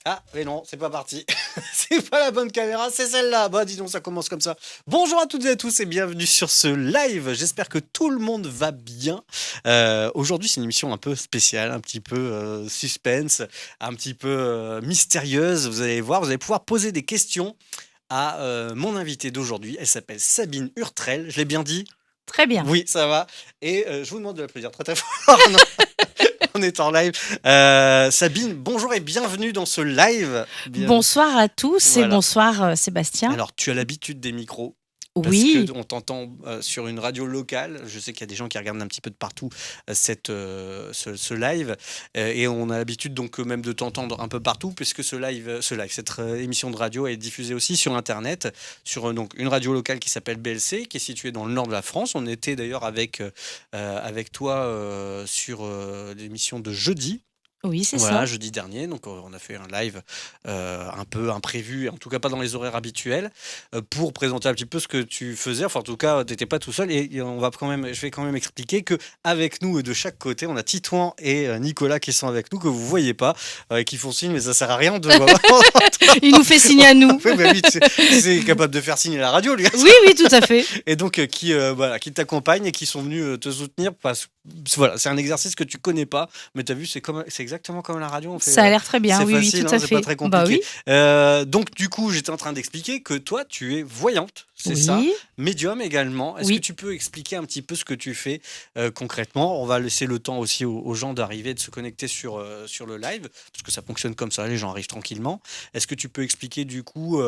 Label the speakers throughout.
Speaker 1: Ah, mais non, c'est pas parti. C'est pas la bonne caméra, c'est celle-là. Bah, dis donc, ça commence comme ça. Bonjour à toutes et à tous et bienvenue sur ce live. J'espère que tout le monde va bien. Aujourd'hui, c'est une émission un peu spéciale, un petit peu suspense, un petit peu mystérieuse. Vous allez voir, vous allez pouvoir poser des questions à mon invitée d'aujourd'hui. Elle s'appelle Sabine Hurtrel. Je l'ai bien dit?
Speaker 2: Très bien.
Speaker 1: Oui, ça va. Et je vous demande de l'applaudir très très fort. Non, on est en live. Sabine, bonjour et bienvenue dans ce live.
Speaker 2: Bonsoir à tous et
Speaker 1: Voilà.
Speaker 2: bonsoir Sébastien.
Speaker 1: Alors, tu as l'habitude des micros parce
Speaker 2: Oui,
Speaker 1: qu'on t'entend sur une radio locale. Je sais qu'il y a des gens qui regardent un petit peu de partout ce live. Et on a l'habitude donc même de t'entendre un peu partout puisque cette émission de radio est diffusée aussi sur Internet, sur donc, une radio locale qui s'appelle BLC, qui est située dans le nord de la France. On était d'ailleurs avec toi sur l'émission de jeudi.
Speaker 2: oui, c'est
Speaker 1: Voilà,
Speaker 2: ça.
Speaker 1: jeudi dernier, donc on a fait un live un peu imprévu, en tout cas pas dans les horaires habituels, pour présenter un petit peu ce que tu faisais. Enfin, en tout cas, tu n'étais pas tout seul. Et je vais quand même expliquer que avec nous, de chaque côté, on a Titouan et Nicolas qui sont avec nous, que vous voyez pas, qui font signe, mais ça sert à rien de voir.
Speaker 2: Il nous fait signe à nous.
Speaker 1: Oui, bah oui, c'est capable de faire signe à la radio, lui.
Speaker 2: Oui, oui, tout à fait.
Speaker 1: Et donc voilà, qui t'accompagnent et qui sont venus te soutenir parce voilà, c'est un exercice que tu connais pas, mais tu as vu, c'est exactement comme la radio.
Speaker 2: Ça a l'air très bien.
Speaker 1: C'est
Speaker 2: Oui, oui,
Speaker 1: facile,
Speaker 2: tout
Speaker 1: hein,
Speaker 2: à
Speaker 1: c'est pas
Speaker 2: fait.
Speaker 1: très
Speaker 2: Bah
Speaker 1: compliqué.
Speaker 2: oui.
Speaker 1: Donc du coup, j'étais en train d'expliquer que toi, tu es voyante, c'est ça,
Speaker 2: Oui,
Speaker 1: médium également. Est-ce que
Speaker 2: oui.
Speaker 1: tu peux expliquer un petit peu ce que tu fais concrètement? On va laisser le temps aussi aux gens d'arriver, de se connecter sur le live, parce que ça fonctionne comme ça, les gens arrivent tranquillement. Est-ce que tu peux expliquer du coup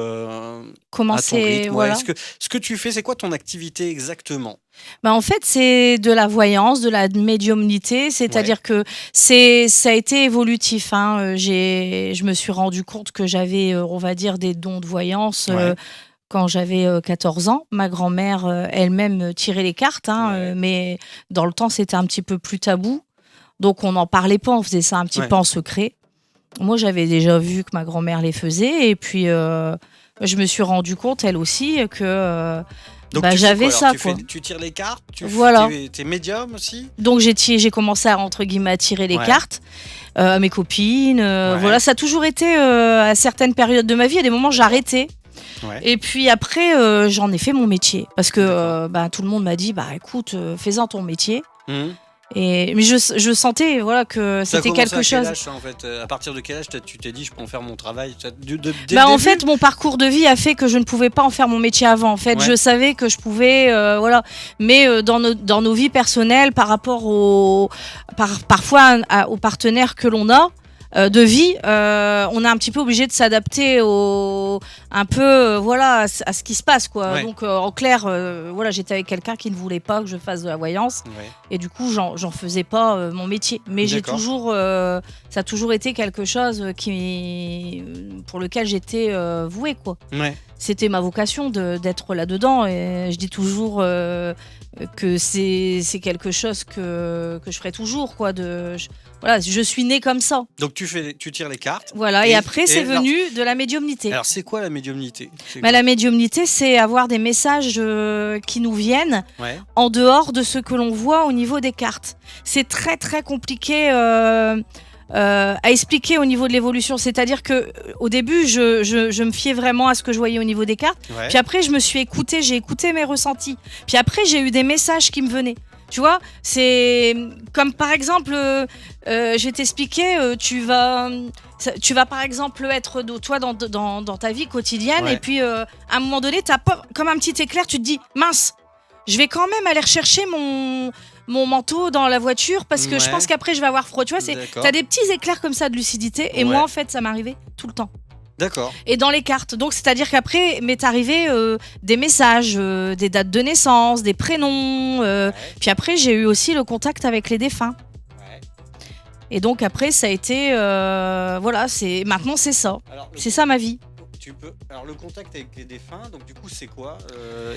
Speaker 2: Comment
Speaker 1: à ton
Speaker 2: c'est,
Speaker 1: rythme, ouais,
Speaker 2: voilà.
Speaker 1: ce que tu fais, c'est quoi ton activité exactement?
Speaker 2: Bah en fait, c'est de la voyance, de la médiumnité,
Speaker 1: Ouais,
Speaker 2: c'est-à-dire que ça a été évolutif, hein. Je me suis rendu compte que j'avais, on va dire, des dons de voyance.
Speaker 1: ouais,
Speaker 2: Quand j'avais 14 ans, ma grand-mère elle-même tirait les cartes, hein,
Speaker 1: ouais,
Speaker 2: mais dans le temps c'était un petit peu plus tabou. Donc on n'en parlait pas, on faisait ça un petit
Speaker 1: ouais.
Speaker 2: peu en secret. Moi j'avais déjà vu que ma grand-mère les faisait et puis je me suis rendu compte elle aussi que
Speaker 1: Donc tu fais quoi
Speaker 2: j'avais
Speaker 1: alors?
Speaker 2: ça quoi.
Speaker 1: Tu tires les cartes?
Speaker 2: Voilà.
Speaker 1: T'es médium aussi?
Speaker 2: Donc j'ai commencé à entre guillemets à tirer les
Speaker 1: Ouais,
Speaker 2: cartes à mes copines.
Speaker 1: ouais,
Speaker 2: Voilà, ça a toujours été à certaines périodes de ma vie. À des moments
Speaker 1: d'accord.
Speaker 2: j'arrêtais.
Speaker 1: Ouais,
Speaker 2: Et puis après, j'en ai fait mon métier parce que
Speaker 1: d'accord.
Speaker 2: tout le monde m'a dit bah écoute, fais-en ton métier.
Speaker 1: Mhm.
Speaker 2: Mais je sentais voilà que
Speaker 1: Ça a
Speaker 2: c'était
Speaker 1: commencé
Speaker 2: quelque
Speaker 1: à quel
Speaker 2: chose.
Speaker 1: âge ça, en fait? À partir de quel âge tu t'es dit je peux en faire mon travail? Dès le
Speaker 2: Bah en
Speaker 1: début?
Speaker 2: fait, mon parcours de vie a fait que je ne pouvais pas en faire mon métier avant. En fait,
Speaker 1: Ouais,
Speaker 2: je savais que je pouvais voilà, mais dans nos vies personnelles par rapport parfois aux partenaires que l'on a. De vie, on est un petit peu obligé de s'adapter un peu voilà à ce qui se passe quoi.
Speaker 1: ouais,
Speaker 2: Donc en clair, voilà, j'étais avec quelqu'un qui ne voulait pas que je fasse de la voyance
Speaker 1: ouais,
Speaker 2: et du coup j'en faisais pas mon métier. Mais
Speaker 1: d'accord.
Speaker 2: ça a toujours été quelque chose pour lequel j'étais vouée quoi.
Speaker 1: Ouais,
Speaker 2: C'était ma vocation d'être là-dedans et je dis toujours que c'est quelque chose que je ferai toujours quoi. Voilà, je suis née comme ça.
Speaker 1: donc tu tires les cartes.
Speaker 2: Voilà, et après, c'est
Speaker 1: Alors,
Speaker 2: venu de la médiumnité.
Speaker 1: c'est quoi la médiumnité? C'est
Speaker 2: Mais
Speaker 1: quoi?
Speaker 2: la médiumnité, c'est avoir des messages qui nous viennent
Speaker 1: Ouais,
Speaker 2: en dehors de ce que l'on voit au niveau des cartes. C'est très, très compliqué à expliquer au niveau de l'évolution. C'est-à-dire que au début, je me fiais vraiment à ce que je voyais au niveau des cartes.
Speaker 1: ouais,
Speaker 2: Puis après, j'ai écouté mes ressentis. Puis après, j'ai eu des messages qui me venaient. Tu vois, c'est comme par exemple, je vais t'expliquer, tu vas par exemple être toi dans ta vie quotidienne
Speaker 1: ouais,
Speaker 2: et puis à un moment donné, t'as pas comme un petit éclair, tu te dis mince, je vais quand même aller rechercher mon manteau dans la voiture parce que je pense
Speaker 1: ouais,
Speaker 2: qu'après je vais avoir froid. Tu vois,
Speaker 1: d'accord.
Speaker 2: t'as des petits éclairs comme ça de lucidité et
Speaker 1: Ouais,
Speaker 2: moi en fait ça m'arrivait tout le temps.
Speaker 1: d'accord.
Speaker 2: Et dans les cartes. Donc, c'est-à-dire qu'après m'est arrivé des messages, des dates de naissance, des prénoms.
Speaker 1: Ouais,
Speaker 2: Puis après, j'ai eu aussi le contact avec les défunts.
Speaker 1: ouais.
Speaker 2: Et donc après, ça a été, voilà, maintenant c'est ça.
Speaker 1: Alors,
Speaker 2: C'est ça ma vie.
Speaker 1: alors le contact avec les défunts, donc du coup c'est quoi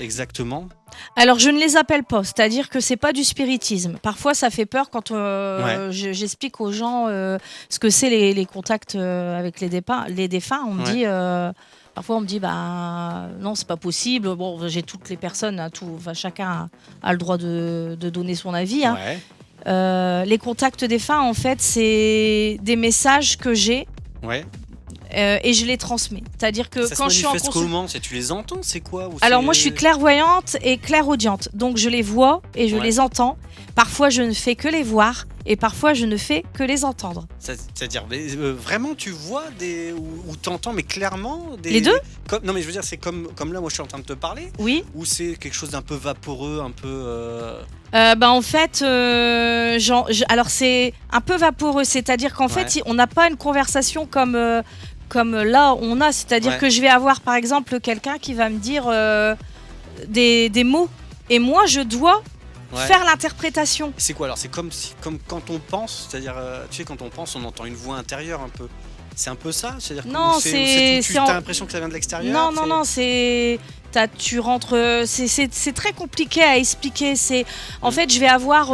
Speaker 1: exactement?
Speaker 2: Alors, je ne les appelle pas, c'est-à-dire que c'est pas du spiritisme. Parfois, ça fait peur quand
Speaker 1: Ouais,
Speaker 2: j'explique aux gens ce que c'est les contacts avec les défunts.
Speaker 1: ouais,
Speaker 2: Parfois, on me dit, bah non, c'est pas possible. Bon, j'ai toutes les personnes, hein, enfin, chacun a le droit de donner son avis, hein.
Speaker 1: ouais,
Speaker 2: Les contacts défunts, en fait, c'est des messages que j'ai
Speaker 1: ouais,
Speaker 2: et je les transmets. C'est-à-dire que
Speaker 1: Ça
Speaker 2: quand
Speaker 1: se
Speaker 2: je suis en
Speaker 1: manifeste
Speaker 2: consultation...
Speaker 1: comment? Tu les entends? C'est quoi? Ou
Speaker 2: Alors
Speaker 1: c'est-
Speaker 2: moi je suis clairvoyante et clairaudiente, donc je les vois et je
Speaker 1: Ouais.
Speaker 2: les entends. Parfois je ne fais que les voir et parfois je ne fais que les entendre.
Speaker 1: C'est-à-dire, mais, vraiment, tu vois des ou t'entends, mais clairement des.
Speaker 2: Les deux?
Speaker 1: Non, mais je veux dire, c'est comme là, moi, je suis en train de te parler,
Speaker 2: Oui.
Speaker 1: ou c'est quelque chose d'un peu vaporeux, un peu.
Speaker 2: En fait, alors c'est un peu vaporeux, c'est-à-dire qu'en
Speaker 1: Ouais.
Speaker 2: fait on n'a pas une conversation comme là on a, c'est-à dire
Speaker 1: Ouais.
Speaker 2: que je vais avoir par exemple quelqu'un qui va me dire des mots et moi je dois
Speaker 1: Ouais.
Speaker 2: faire l'interprétation.
Speaker 1: C'est quoi alors? C'est comme quand on pense, c'est-à-dire, tu sais, quand on pense, on entend une voix intérieure un peu. C'est un peu ça? C'est-à-dire que
Speaker 2: Non,
Speaker 1: ou
Speaker 2: c'est-
Speaker 1: tout, tu
Speaker 2: c'est en-
Speaker 1: as l'impression que ça vient de l'extérieur?
Speaker 2: Non, non, non, tu rentres. C'est très compliqué à expliquer. En fait, je vais avoir.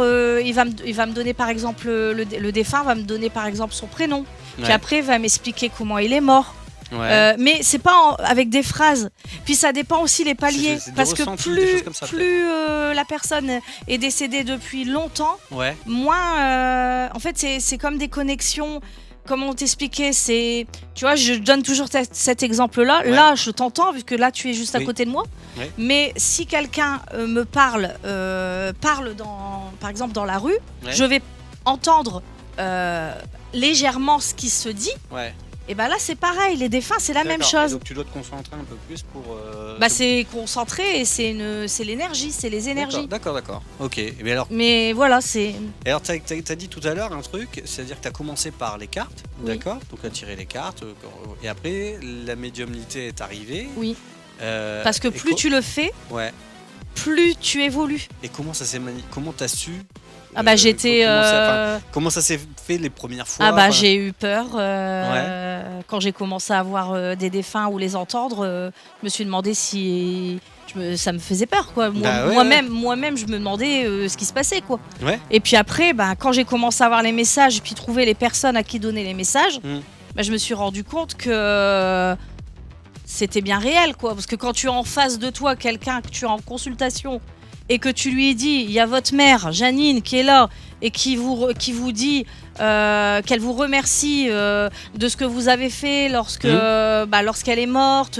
Speaker 2: Il va me donner par exemple. Le défunt va me donner par exemple son prénom. Puis
Speaker 1: Ouais.
Speaker 2: après, il va m'expliquer comment il est mort.
Speaker 1: Ouais.
Speaker 2: Mais c'est pas avec des phrases. Puis ça dépend aussi les paliers.
Speaker 1: C'est des
Speaker 2: Parce que
Speaker 1: ressentis, des choses
Speaker 2: plus,
Speaker 1: comme ça,
Speaker 2: plus la personne est décédée depuis longtemps,
Speaker 1: Ouais.
Speaker 2: moins. En fait, c'est comme des connexions. Comment t'expliquer? Tu vois, je donne toujours cet exemple-là.
Speaker 1: Ouais.
Speaker 2: Là, je t'entends, vu que là, tu es juste à
Speaker 1: Oui.
Speaker 2: côté de moi.
Speaker 1: Oui.
Speaker 2: Mais si quelqu'un me parle par exemple dans la rue,
Speaker 1: Ouais.
Speaker 2: je vais entendre légèrement ce qui se dit.
Speaker 1: Ouais.
Speaker 2: Et ben là, c'est pareil. Les défunts, c'est la même
Speaker 1: D'accord. Et
Speaker 2: chose.
Speaker 1: donc tu dois te concentrer un peu plus pour.
Speaker 2: C'est concentré et c'est l'énergie, c'est les énergies.
Speaker 1: D'accord. Ok. Mais alors,
Speaker 2: Mais voilà, c'est.
Speaker 1: t'as dit tout à l'heure un truc, c'est-à-dire que t'as commencé par les cartes,
Speaker 2: Oui.
Speaker 1: d'accord? Donc à tirer les cartes, et après la médiumnité est arrivée.
Speaker 2: Oui.
Speaker 1: euh,
Speaker 2: Parce que
Speaker 1: et
Speaker 2: plus tu le fais,
Speaker 1: Ouais.
Speaker 2: plus tu évolues.
Speaker 1: Et comment ça s'est comment t'as su?
Speaker 2: Ah bah j'étais.
Speaker 1: Comment ça s'est fait les premières fois?
Speaker 2: Ah bah
Speaker 1: Enfin,
Speaker 2: j'ai eu peur quand j'ai commencé à voir des défunts ou les entendre. Je me suis demandé si ça me faisait peur quoi.
Speaker 1: Bah ouais,
Speaker 2: Moi-même je me demandais ce qui se passait quoi.
Speaker 1: Ouais.
Speaker 2: Et puis après quand j'ai commencé à voir les messages et puis trouver les personnes à qui donner les messages, je me suis rendu compte que c'était bien réel quoi. Parce que quand tu as en face de toi quelqu'un que tu as en consultation et que tu lui dis il y a votre mère Janine qui est là et qui vous dit qu'elle vous remercie de ce que vous avez fait lorsqu'elle est morte.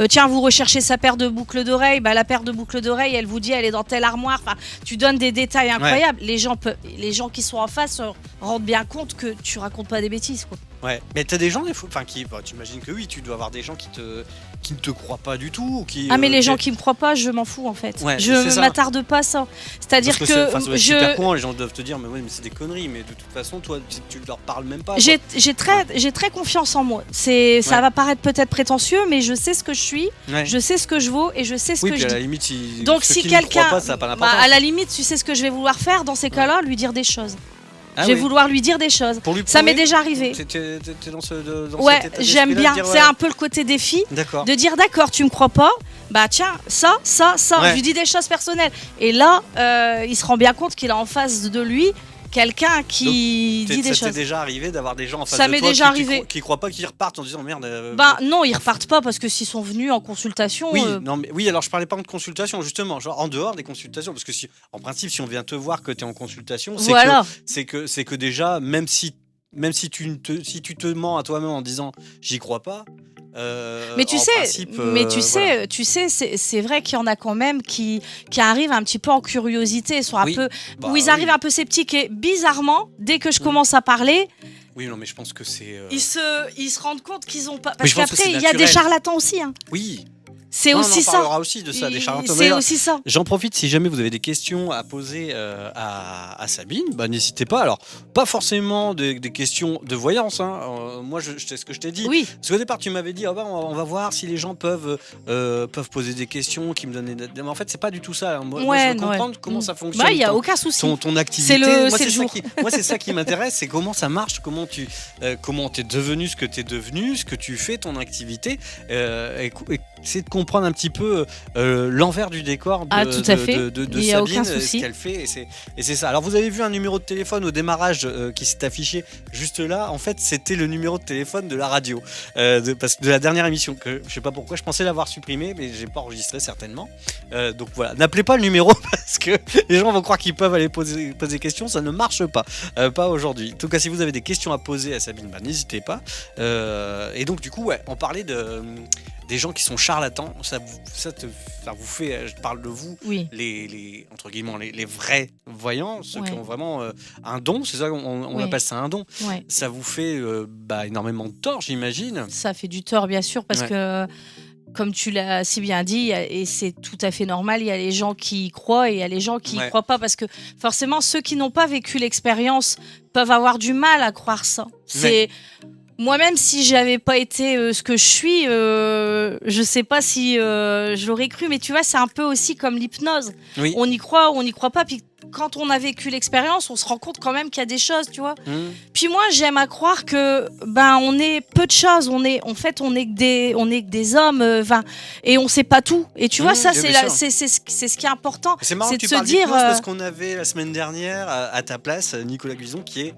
Speaker 2: Tiens, vous recherchez sa paire de boucles d'oreilles. La paire de boucles d'oreilles, elle vous dit elle est dans telle armoire. Enfin, tu donnes des détails incroyables. Les gens qui sont en face se rendent bien compte que tu racontes pas des bêtises quoi.
Speaker 1: Ouais. Mais t'as des gens, tu imagines que oui, tu dois avoir des gens qui ne te croient pas du tout, ou qui.
Speaker 2: Mais les gens qui me croient pas, je m'en fous en fait.
Speaker 1: Ouais,
Speaker 2: je
Speaker 1: c'est ça.
Speaker 2: m'attarde pas à ça. C'est-à-dire
Speaker 1: Parce
Speaker 2: que
Speaker 1: ça doit être super con, les gens doivent te dire mais c'est des conneries, mais de toute façon toi tu leur parles même pas.
Speaker 2: j'ai très confiance en moi. Ça va paraître peut-être prétentieux, mais je sais ce que je suis,
Speaker 1: Ouais.
Speaker 2: je sais ce que je vaux et je sais ce
Speaker 1: Oui,
Speaker 2: que
Speaker 1: puis
Speaker 2: je
Speaker 1: à la
Speaker 2: dis.
Speaker 1: limite,
Speaker 2: Donc
Speaker 1: ceux
Speaker 2: si
Speaker 1: qui ne croient
Speaker 2: quelqu'un,
Speaker 1: pas, ça n'a pas d'importance.
Speaker 2: à la limite, tu sais ce que je vais vouloir faire dans ces cas-là, lui dire des choses.
Speaker 1: Ah
Speaker 2: je vais
Speaker 1: oui.
Speaker 2: vouloir lui dire des choses.
Speaker 1: Pour lui
Speaker 2: Ça m'est
Speaker 1: prouver.
Speaker 2: déjà arrivé.
Speaker 1: T'es dans dans
Speaker 2: Ouais,
Speaker 1: cet état
Speaker 2: j'aime
Speaker 1: d'esprit-là,
Speaker 2: bien.
Speaker 1: de dire,
Speaker 2: C'est un peu le côté défi.
Speaker 1: D'accord.
Speaker 2: De dire d'accord, tu me crois pas, tiens, ça.
Speaker 1: Ouais.
Speaker 2: Je lui dis des choses personnelles. Et là, il se rend bien compte qu'il a en face de lui quelqu'un qui dit des
Speaker 1: Ça t'est
Speaker 2: choses.
Speaker 1: déjà arrivé d'avoir des gens en face
Speaker 2: Ça
Speaker 1: de
Speaker 2: m'est
Speaker 1: toi
Speaker 2: déjà arrivé.
Speaker 1: qui croient pas, qui repartent en disant merde.
Speaker 2: Non, ils repartent pas parce que s'ils sont venus en consultation.
Speaker 1: Oui, alors je parlais pas de consultation, justement, genre en dehors des consultations, parce que en principe, si on vient te voir que tu es en consultation,
Speaker 2: Voilà.
Speaker 1: c'est que déjà, même si tu te mens à toi-même en disant j'y crois pas.
Speaker 2: Mais tu
Speaker 1: en
Speaker 2: sais,
Speaker 1: principe,
Speaker 2: c'est vrai qu'il y en a quand même qui arrivent un petit peu en curiosité, sont un
Speaker 1: Oui.
Speaker 2: peu,
Speaker 1: Bah,
Speaker 2: où ils arrivent un peu sceptiques et bizarrement, dès que je commence à parler,
Speaker 1: Oui, non, mais je pense que c'est.
Speaker 2: ils se rendent compte qu'ils ont pas.
Speaker 1: Mais
Speaker 2: Parce
Speaker 1: je pense que
Speaker 2: qu'après,
Speaker 1: c'est
Speaker 2: il y a des
Speaker 1: naturel.
Speaker 2: charlatans aussi. Hein.
Speaker 1: Oui.
Speaker 2: C'est
Speaker 1: Non,
Speaker 2: aussi
Speaker 1: on
Speaker 2: ça.
Speaker 1: parlera aussi de ça, des charlatans.
Speaker 2: C'est
Speaker 1: D'ailleurs,
Speaker 2: aussi ça.
Speaker 1: j'en profite, si jamais vous avez des questions à poser à Sabine, n'hésitez pas. Alors, pas forcément des questions de voyance. Hein. Moi, c'est ce que je t'ai dit.
Speaker 2: Oui.
Speaker 1: Parce qu'au départ, tu m'avais dit, on va voir si les gens peuvent poser des questions, qui me donnent des... Mais en fait, c'est pas du tout ça. Moi, je veux comprendre comment ça fonctionne.
Speaker 2: Il n'y a aucun souci.
Speaker 1: Ton activité.
Speaker 2: C'est le jour.
Speaker 1: Moi, c'est ça qui m'intéresse, c'est comment ça marche, comment t'es devenu ce que t'es devenu, ce que tu fais, ton activité. Et essayer de comprendre un petit peu l'envers du décor de,
Speaker 2: tout à fait.
Speaker 1: de
Speaker 2: Il y a
Speaker 1: Sabine,
Speaker 2: aucun
Speaker 1: ce
Speaker 2: souci.
Speaker 1: qu'elle fait, et c'est ça. Alors vous avez vu un numéro de téléphone au démarrage qui s'est affiché juste là. En fait, c'était le numéro de téléphone de la radio, parce que de la dernière émission, que je sais pas pourquoi, je pensais l'avoir supprimé, mais j'ai pas enregistré certainement. Donc voilà, n'appelez pas le numéro parce que les gens vont croire qu'ils peuvent aller poser des questions, ça ne marche pas, pas aujourd'hui. En tout cas, si vous avez des questions à poser à Sabine, n'hésitez pas. Et donc du coup, ouais, on parlait des gens qui sont charlatans, ça vous fait, je parle de vous,
Speaker 2: Oui.
Speaker 1: les entre guillemets les vrais voyants, ceux qui
Speaker 2: Ouais.
Speaker 1: ont vraiment un don, c'est ça on
Speaker 2: Oui.
Speaker 1: appelle ça un don.
Speaker 2: Ouais.
Speaker 1: Ça vous fait énormément de tort, j'imagine.
Speaker 2: Ça fait du tort, bien sûr, parce
Speaker 1: Ouais.
Speaker 2: que, comme tu l'as si bien dit, et c'est tout à fait normal, il y a les gens qui y croient et il y a les gens qui y
Speaker 1: Ouais.
Speaker 2: croient pas, parce que forcément, ceux qui n'ont pas vécu l'expérience peuvent avoir du mal à croire ça. C'est... Moi-même, si j'avais pas été ce que je suis, je sais pas si je l'aurais cru, mais tu vois, c'est un peu aussi comme l'hypnose.
Speaker 1: Oui.
Speaker 2: On y croit ou on n'y croit pas, puis quand on a vécu l'expérience, on se rend compte quand même qu'il y a des choses, tu vois. Puis moi, j'aime à croire que on est peu de choses, on est que des hommes, et on sait pas tout. Et tu vois, ça
Speaker 1: bien
Speaker 2: c'est
Speaker 1: sûr.
Speaker 2: c'est ce qui est important.
Speaker 1: C'est marrant
Speaker 2: C'est
Speaker 1: que tu
Speaker 2: de se
Speaker 1: parles
Speaker 2: dire,
Speaker 1: d'hypnose parce qu'on avait la semaine dernière à ta place Nicolas Guison qui est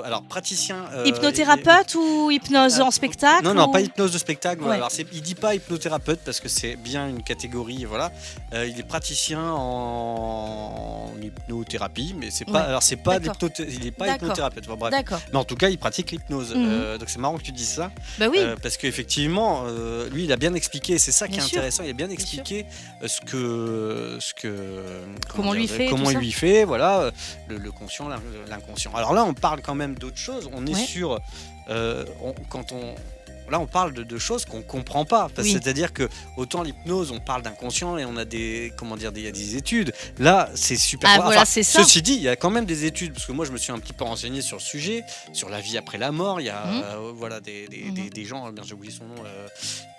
Speaker 1: alors praticien
Speaker 2: hypnothérapeute ou hypnose en spectacle.
Speaker 1: non,
Speaker 2: ou...
Speaker 1: pas hypnose de spectacle.
Speaker 2: Ouais.
Speaker 1: Alors il dit pas hypnothérapeute parce que c'est bien une catégorie, voilà. Il est praticien en hypnothérapie, mais c'est pas.
Speaker 2: Ouais.
Speaker 1: Alors c'est pas
Speaker 2: D'accord.
Speaker 1: il est pas
Speaker 2: D'accord.
Speaker 1: hypnothérapeute. Enfin, bref.
Speaker 2: D'accord.
Speaker 1: Mais en tout cas, il pratique l'hypnose. Donc c'est marrant que tu dises ça.
Speaker 2: Bah oui.
Speaker 1: Parce qu'effectivement, lui, il a bien expliqué. C'est ça qui est
Speaker 2: Bien sûr.
Speaker 1: intéressant. Il a bien expliqué ce que
Speaker 2: Comment lui fait,
Speaker 1: comment
Speaker 2: tout
Speaker 1: il
Speaker 2: ça.
Speaker 1: lui fait. Voilà, le conscient, l'inconscient. Alors là, on parle quand même d'autre chose. On est
Speaker 2: Ouais.
Speaker 1: sur là, on parle de choses qu'on comprend pas.
Speaker 2: Oui.
Speaker 1: C'est-à-dire que autant l'hypnose, on parle d'inconscient et on a il y a des études. Là, c'est super.
Speaker 2: Ah, voilà, c'est ça.
Speaker 1: Ceci dit, il y a quand même des études parce que moi, je me suis un petit peu renseigné sur le sujet, sur la vie après la mort. Il y a voilà des gens. Bien, j'ai oublié son nom.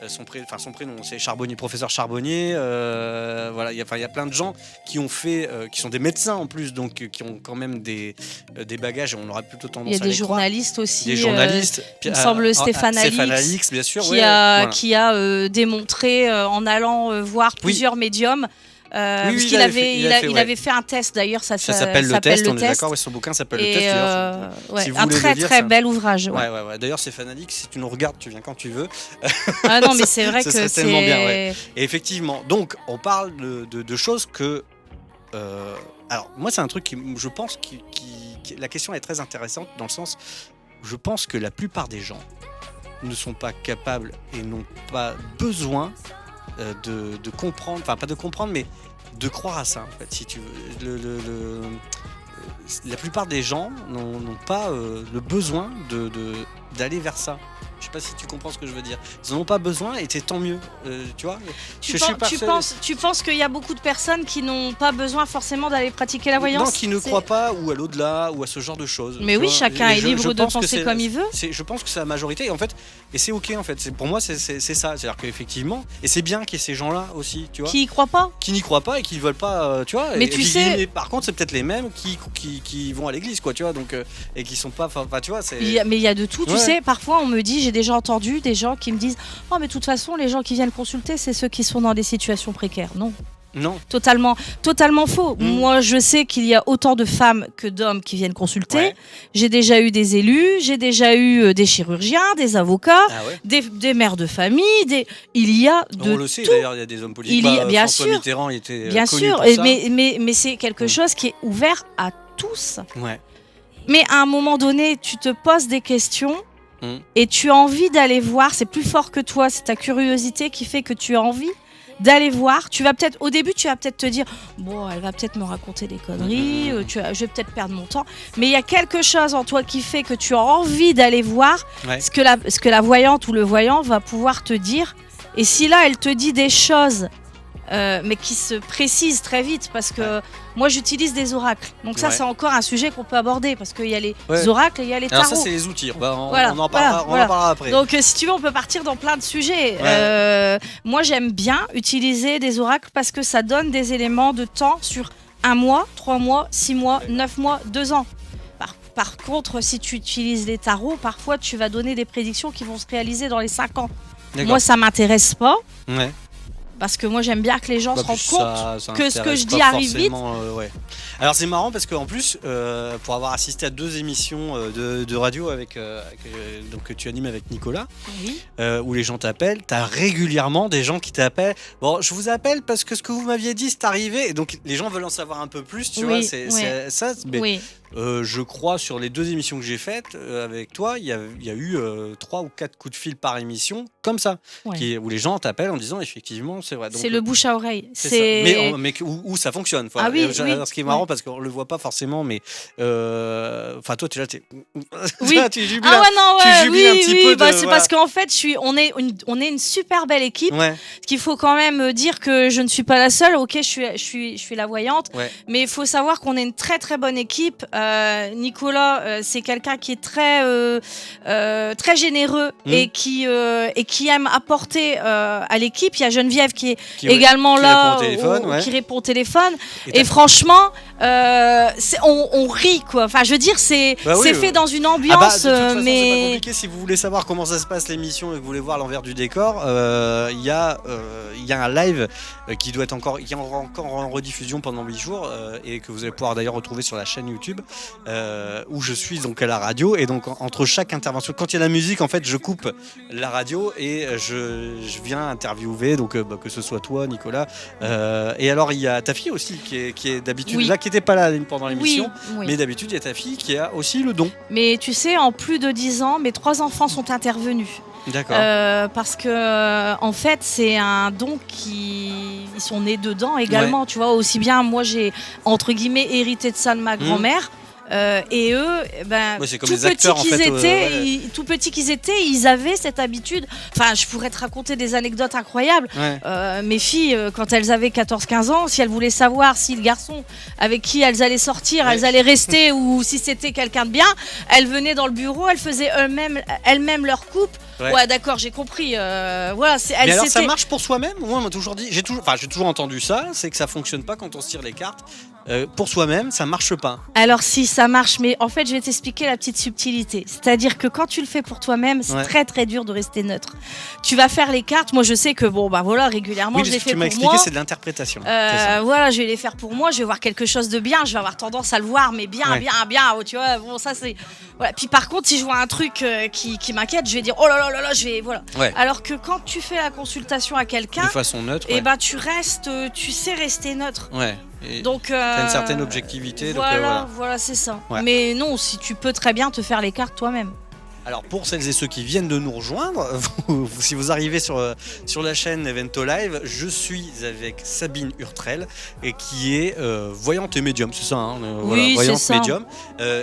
Speaker 1: Son prénom, c'est Charbonnier, professeur Charbonnier. Voilà, il y a plein de gens qui ont fait, qui sont des médecins en plus, donc qui ont quand même des bagages. Et on aurait plutôt tendance
Speaker 2: Il y a
Speaker 1: à
Speaker 2: des
Speaker 1: les croire.
Speaker 2: journalistes aussi.
Speaker 1: Des journalistes.
Speaker 2: Il me semble Stéphane
Speaker 1: Alix, bien sûr.
Speaker 2: Qui a démontré en allant voir plusieurs médiums. Parce qu'il avait fait un test d'ailleurs, ça
Speaker 1: s'appelle le test, on est d'accord, son bouquin s'appelle le test. Si vous
Speaker 2: un
Speaker 1: voulez
Speaker 2: très
Speaker 1: le lire,
Speaker 2: très bel ouvrage. Ouais.
Speaker 1: Ouais. D'ailleurs, Stéphane Alix, si tu nous regardes, tu viens quand tu veux.
Speaker 2: Ah non, mais c'est vrai
Speaker 1: ce
Speaker 2: que
Speaker 1: serait
Speaker 2: c'est
Speaker 1: tellement bien. Ouais. Et effectivement, donc on parle de choses que. Alors moi, c'est un truc qui, je pense, la question est très intéressante dans le sens, je pense que la plupart des gens ne sont pas capables et n'ont pas besoin de comprendre, enfin pas de comprendre, mais de croire à ça en fait, si tu veux. La plupart des gens n'ont pas le besoin d'aller vers ça. Je sais pas si tu comprends ce que je veux dire. Ils n'en ont pas besoin et c'est tant mieux, tu vois.
Speaker 2: Tu penses qu'il y a beaucoup de personnes qui n'ont pas besoin forcément d'aller pratiquer la voyance?
Speaker 1: Non, qui ne croient pas ou à l'au-delà ou à ce genre de choses.
Speaker 2: Mais oui, chacun est libre de penser comme il veut.
Speaker 1: Je pense que c'est la majorité en fait, et c'est ok en fait. Pour moi, c'est ça. C'est-à-dire qu'effectivement, et c'est bien qu'il y ait ces gens-là aussi, tu vois.
Speaker 2: Qui y croient pas?
Speaker 1: Qui n'y croient pas et qui ne veulent pas, tu vois.
Speaker 2: Mais tu sais.
Speaker 1: Mais par contre, c'est peut-être les mêmes qui vont à l'église, quoi, tu vois. Donc et qui sont pas, enfin, tu vois.
Speaker 2: Mais il y a de tout, tu sais. Parfois, on me dit, j'ai déjà entendu des gens qui me disent, oh mais de toute façon, les gens qui viennent consulter, c'est ceux qui sont dans des situations précaires. Non, totalement faux. Moi, je sais qu'il y a autant de femmes que d'hommes qui viennent consulter.
Speaker 1: Ouais.
Speaker 2: J'ai déjà eu des élus, j'ai déjà eu des chirurgiens, des avocats, des mères de famille. Il y a de
Speaker 1: on le sait d'ailleurs, il y a des hommes politiques.
Speaker 2: Bien
Speaker 1: François
Speaker 2: sûr,
Speaker 1: Mitterrand il était
Speaker 2: bien
Speaker 1: connu
Speaker 2: sûr.
Speaker 1: pour ça.
Speaker 2: Mais c'est quelque chose qui est ouvert à tous.
Speaker 1: Ouais.
Speaker 2: Mais à un moment donné, tu te poses des questions. Et tu as envie d'aller voir, c'est plus fort que toi, c'est ta curiosité qui fait que tu as envie d'aller voir. Au début, tu vas peut-être te dire, bon, elle va peut-être me raconter des conneries, je vais peut-être perdre mon temps. Mais il y a quelque chose en toi qui fait que tu as envie d'aller voir ce que la voyante ou le voyant va pouvoir te dire. Et si là, elle te dit des choses, mais qui se précisent très vite, parce que moi, j'utilise des oracles. Donc ça, c'est encore un sujet qu'on peut aborder, parce qu'il y a les oracles et il y a les tarots.
Speaker 1: Alors ça, c'est les outils. On en parlera après.
Speaker 2: Donc, si tu veux, on peut partir dans plein de sujets. Moi, j'aime bien utiliser des oracles parce que ça donne des éléments de temps sur 1 mois, 3 mois, 6 mois, 9 mois, 2 ans. Par contre, si tu utilises les tarots, parfois, tu vas donner des prédictions qui vont se réaliser dans les 5 ans.
Speaker 1: D'accord.
Speaker 2: Moi, ça m'intéresse pas.
Speaker 1: Ouais.
Speaker 2: Parce que moi, j'aime bien que les gens se rendent
Speaker 1: Puis
Speaker 2: compte
Speaker 1: ça
Speaker 2: que ce que
Speaker 1: intéresse
Speaker 2: je
Speaker 1: pas
Speaker 2: dis arrive vite.
Speaker 1: forcément, ouais. Alors c'est marrant parce qu'en plus, pour avoir assisté à 2 émissions de radio donc, que tu animes avec Nicolas,
Speaker 2: Oui.
Speaker 1: où les gens t'appellent, t'as régulièrement des gens qui t'appellent. Bon, je vous appelle parce que ce que vous m'aviez dit, c'est arrivé. Et donc les gens veulent en savoir un peu plus, tu vois. C'est ça. Mais
Speaker 2: Oui.
Speaker 1: je crois sur les 2 émissions que j'ai faites avec toi, il y a eu 3 ou 4 coups de fil par émission comme ça,
Speaker 2: Ouais.
Speaker 1: où les gens t'appellent en disant effectivement c'est vrai. Donc,
Speaker 2: C'est le bouche à oreille.
Speaker 1: c'est ça. Mais où ça fonctionne.
Speaker 2: Ah oui,
Speaker 1: Alors, ce qui est marrant parce qu'on le voit pas forcément, mais enfin toi tu es là,
Speaker 2: Oui.
Speaker 1: tu jubiles,
Speaker 2: Ah ouais, non,
Speaker 1: tu
Speaker 2: ouais,
Speaker 1: jubiles un petit peu.
Speaker 2: Bah,
Speaker 1: De,
Speaker 2: c'est
Speaker 1: voilà.
Speaker 2: parce qu'en fait, on est une super belle équipe.
Speaker 1: Ouais,
Speaker 2: Qu'il faut quand même dire que je ne suis pas la seule. Ok, je suis la voyante,
Speaker 1: ouais.
Speaker 2: mais il faut savoir qu'on est une très très bonne équipe. Nicolas, c'est quelqu'un qui est très généreux et qui aime apporter à l'équipe. Il y a Geneviève qui est également là, qui répond au téléphone. Et franchement, on rit quoi. Enfin, je veux dire, c'est fait dans une ambiance.
Speaker 1: De toute façon,
Speaker 2: mais
Speaker 1: c'est pas compliqué. Si vous voulez savoir comment ça se passe l'émission et que vous voulez voir l'envers du décor, il y a un live qui est encore en rediffusion pendant 8 jours et que vous allez pouvoir d'ailleurs retrouver sur la chaîne YouTube où je suis donc à la radio, et donc entre chaque intervention, quand il y a la musique, en fait, je coupe la radio et je viens interviewer, donc que ce soit toi, Nicolas, et alors il y a ta fille aussi qui est d'habitude là, qui n'était pas là pendant l'émission, mais d'habitude il y a ta fille qui a aussi le don.
Speaker 2: Mais tu sais, en plus de 10 ans, mes 3 enfants sont intervenus.
Speaker 1: D'accord.
Speaker 2: Parce que en fait, c'est un don ils sont nés dedans également. Tu vois, aussi bien moi j'ai entre guillemets hérité de ça de ma grand-mère. Et eux,
Speaker 1: c'est comme
Speaker 2: tout
Speaker 1: les acteurs,
Speaker 2: tout petits qu'ils étaient, ils avaient cette habitude. Enfin, je pourrais te raconter des anecdotes incroyables. Mes filles, quand elles avaient 14-15 ans, si elles voulaient savoir si le garçon avec qui elles allaient sortir, elles allaient rester ou si c'était quelqu'un de bien, elles venaient dans le bureau, elles faisaient elles-mêmes leur coupe. Ouais, d'accord, j'ai compris. Voilà,
Speaker 1: mais alors ça marche pour soi-même? Moi, on m'a toujours dit, j'ai toujours entendu ça, c'est que ça fonctionne pas quand on se tire les cartes. Pour soi-même, ça marche pas.
Speaker 2: Alors si, ça marche, mais en fait, je vais t'expliquer la petite subtilité. C'est-à-dire que quand tu le fais pour toi-même, c'est très très dur de rester neutre. Tu vas faire les cartes. Moi, je sais que régulièrement, je les fais pour moi.
Speaker 1: Tu m'as expliqué, c'est de l'interprétation.
Speaker 2: Voilà, je vais les faire pour moi. Je vais voir quelque chose de bien. Je vais avoir tendance à le voir, mais bien. Tu vois, bon, ça c'est. Voilà. Puis par contre, si je vois un truc qui m'inquiète, je vais dire oh là là, je vais voilà. Alors que quand tu fais la consultation à quelqu'un,
Speaker 1: de façon neutre,
Speaker 2: tu sais rester neutre.
Speaker 1: Ouais. Et
Speaker 2: donc
Speaker 1: t'as une certaine objectivité.
Speaker 2: Voilà, c'est ça. Mais non, si tu peux très bien te faire les cartes toi-même.
Speaker 1: Alors pour celles et ceux qui viennent de nous rejoindre, si vous arrivez sur la chaîne Evento Live, je suis avec Sabine Hurtrel, et qui est voyante et médium, c'est ça, hein, voyante,
Speaker 2: c'est ça.
Speaker 1: Médium.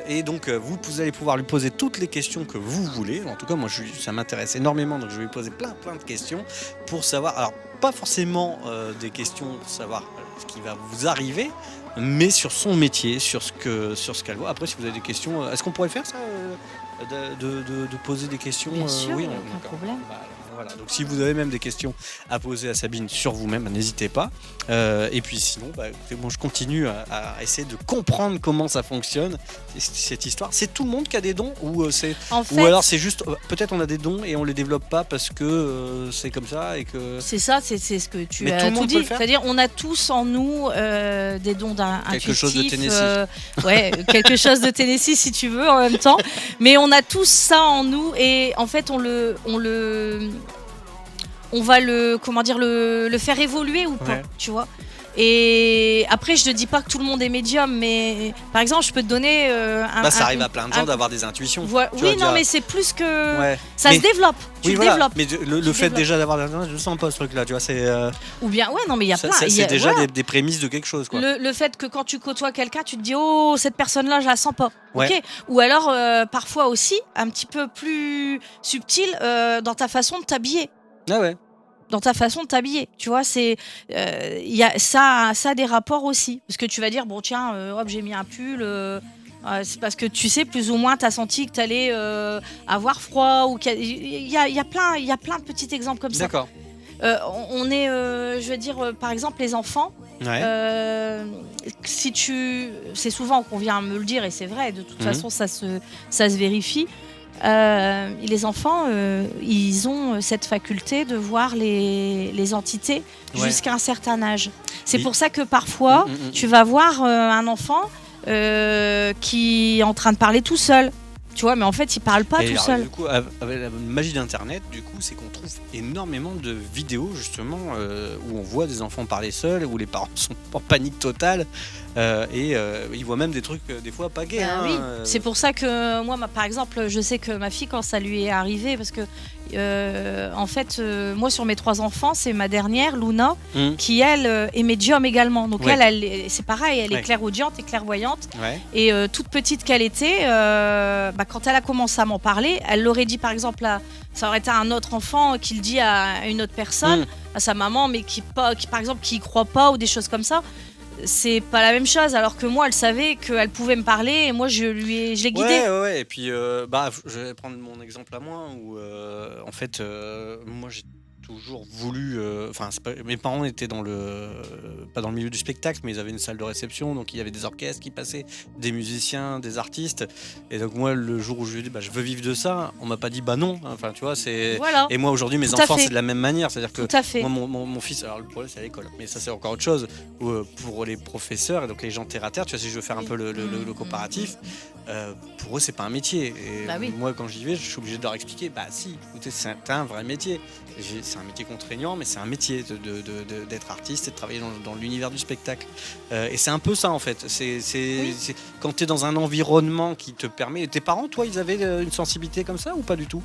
Speaker 1: Et donc vous allez pouvoir lui poser toutes les questions que vous voulez. En tout cas, moi ça m'intéresse énormément, donc je vais lui poser plein de questions pour savoir, alors pas forcément des questions pour savoir ce qui va vous arriver, mais sur son métier, sur ce qu'elle voit. Après, si vous avez des questions, est-ce qu'on pourrait faire ça de poser des questions?
Speaker 2: Bien sûr,
Speaker 1: oui,
Speaker 2: aucun problème.
Speaker 1: Voilà. Donc si vous avez même des questions à poser à Sabine sur vous-même, n'hésitez pas. Et puis sinon, moi je continue à essayer de comprendre comment ça fonctionne, cette histoire. C'est tout le monde qui a des dons, ou alors c'est juste peut-être on a des dons et on les développe pas parce que c'est comme ça et que.
Speaker 2: C'est ça, c'est ce que tu as tout dit. C'est-à-dire on a tous en nous des dons intuitifs. Quelque chose de Tennessee. Quelque chose de Tennessee si tu veux en même temps. Mais on a tous ça en nous, et en fait on va le faire évoluer ou pas, tu vois. Et après, je ne dis pas que tout le monde est médium, mais par exemple, je peux te donner
Speaker 1: ça arrive à plein de gens d'avoir des intuitions.
Speaker 2: Mais c'est plus que ça se développe. Tu le développes.
Speaker 1: Mais le fait déjà d'avoir des intuitions, je ne sens pas ce truc-là, tu vois. C'est
Speaker 2: ou bien, mais il y a plein.
Speaker 1: C'est déjà des prémices de quelque chose, quoi.
Speaker 2: Le fait que quand tu côtoies quelqu'un, tu te dis oh, cette personne-là, je la sens pas. Ok. Ou alors parfois aussi un petit peu plus subtil dans ta façon de t'habiller.
Speaker 1: Ah ouais.
Speaker 2: Dans ta façon de t'habiller, tu vois, ça a des rapports aussi, parce que tu vas dire bon tiens, hop, j'ai mis un pull, c'est parce que tu sais plus ou moins t'as senti que t'allais avoir froid, ou il y a plein de petits exemples comme ça.
Speaker 1: D'accord.
Speaker 2: On est, je veux dire, par exemple les enfants. C'est souvent qu'on vient me le dire, et c'est vrai, de toute façon ça se vérifie. Les enfants, ils ont cette faculté de voir les entités jusqu'à un certain âge. C'est pour ça que parfois, tu vas voir un enfant qui est en train de parler tout seul. Tu vois, mais en fait, il parle pas tout seul.
Speaker 1: Du coup, avec la magie d'Internet, du coup, c'est qu'on trouve énormément de vidéos justement où on voit des enfants parler seuls, où les parents sont en panique totale et ils voient même des trucs des fois pas gays.
Speaker 2: Oui. C'est pour ça que moi, par exemple, je sais que ma fille, quand ça lui est arrivé, parce que en fait, moi sur mes 3 enfants, c'est ma dernière, Luna, qui elle est médium également. Donc elle c'est pareil, elle est clairaudiente et clairvoyante. Et toute petite qu'elle était, quand elle a commencé à m'en parler, elle l'aurait dit par exemple ça aurait été un autre enfant qui le dit à une autre personne, à sa maman, mais qui par exemple qui y croit pas ou des choses comme ça. C'est pas la même chose, alors que moi elle savait qu'elle pouvait me parler et moi je l'ai guidée.
Speaker 1: Ouais, et puis je vais prendre mon exemple à moi où en fait moi j'ai toujours voulu mes parents étaient pas dans le milieu du spectacle, mais ils avaient une salle de réception, donc il y avait des orchestres qui passaient, des musiciens, des artistes, et donc moi le jour où je lui ai dit je veux vivre de ça, on m'a pas dit non, enfin tu vois, c'est
Speaker 2: voilà.
Speaker 1: Et moi aujourd'hui mes enfants c'est de la même manière, c'est-à-dire que moi mon fils, alors le problème c'est à l'école, mais ça c'est encore autre chose, où, pour les professeurs et donc les gens terre à terre, tu vois, si je veux faire un peu le comparatif, pour eux c'est pas un métier, et moi quand j'y vais je suis obligé de leur expliquer si, écoutez, c'est un vrai métier. C'est un métier contraignant, mais c'est un métier d'être artiste et de travailler dans l'univers du spectacle. Et c'est un peu ça en fait. C'est quand tu es dans un environnement qui te permet. Tes parents, toi, ils avaient une sensibilité comme ça ou pas du tout?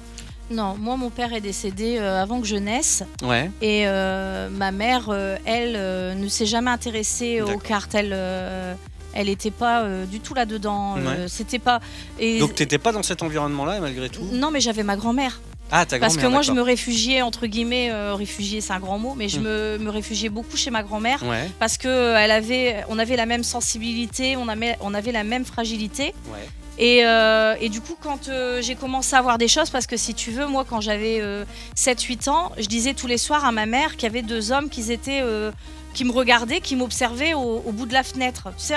Speaker 2: Non, moi mon père est décédé avant que je naisse.
Speaker 1: Ouais.
Speaker 2: Et ma mère, elle, ne s'est jamais intéressée aux cartes. Elle n'était pas du tout là-dedans. C'était pas.
Speaker 1: Donc t'étais pas dans cet environnement-là malgré tout?
Speaker 2: Non, mais j'avais ma grand-mère.
Speaker 1: Ah, ta grand-mère.
Speaker 2: Parce que moi, je me réfugiais, entre guillemets, réfugier, c'est un grand mot, mais je me réfugiais beaucoup chez ma grand-mère parce que on avait la même sensibilité, on avait la même fragilité. Et du coup, quand j'ai commencé à voir des choses, parce que si tu veux, moi, quand j'avais 7-8 ans, je disais tous les soirs à ma mère qu'il y avait 2 hommes qui me regardaient, qui m'observaient au bout de la fenêtre, tu sais,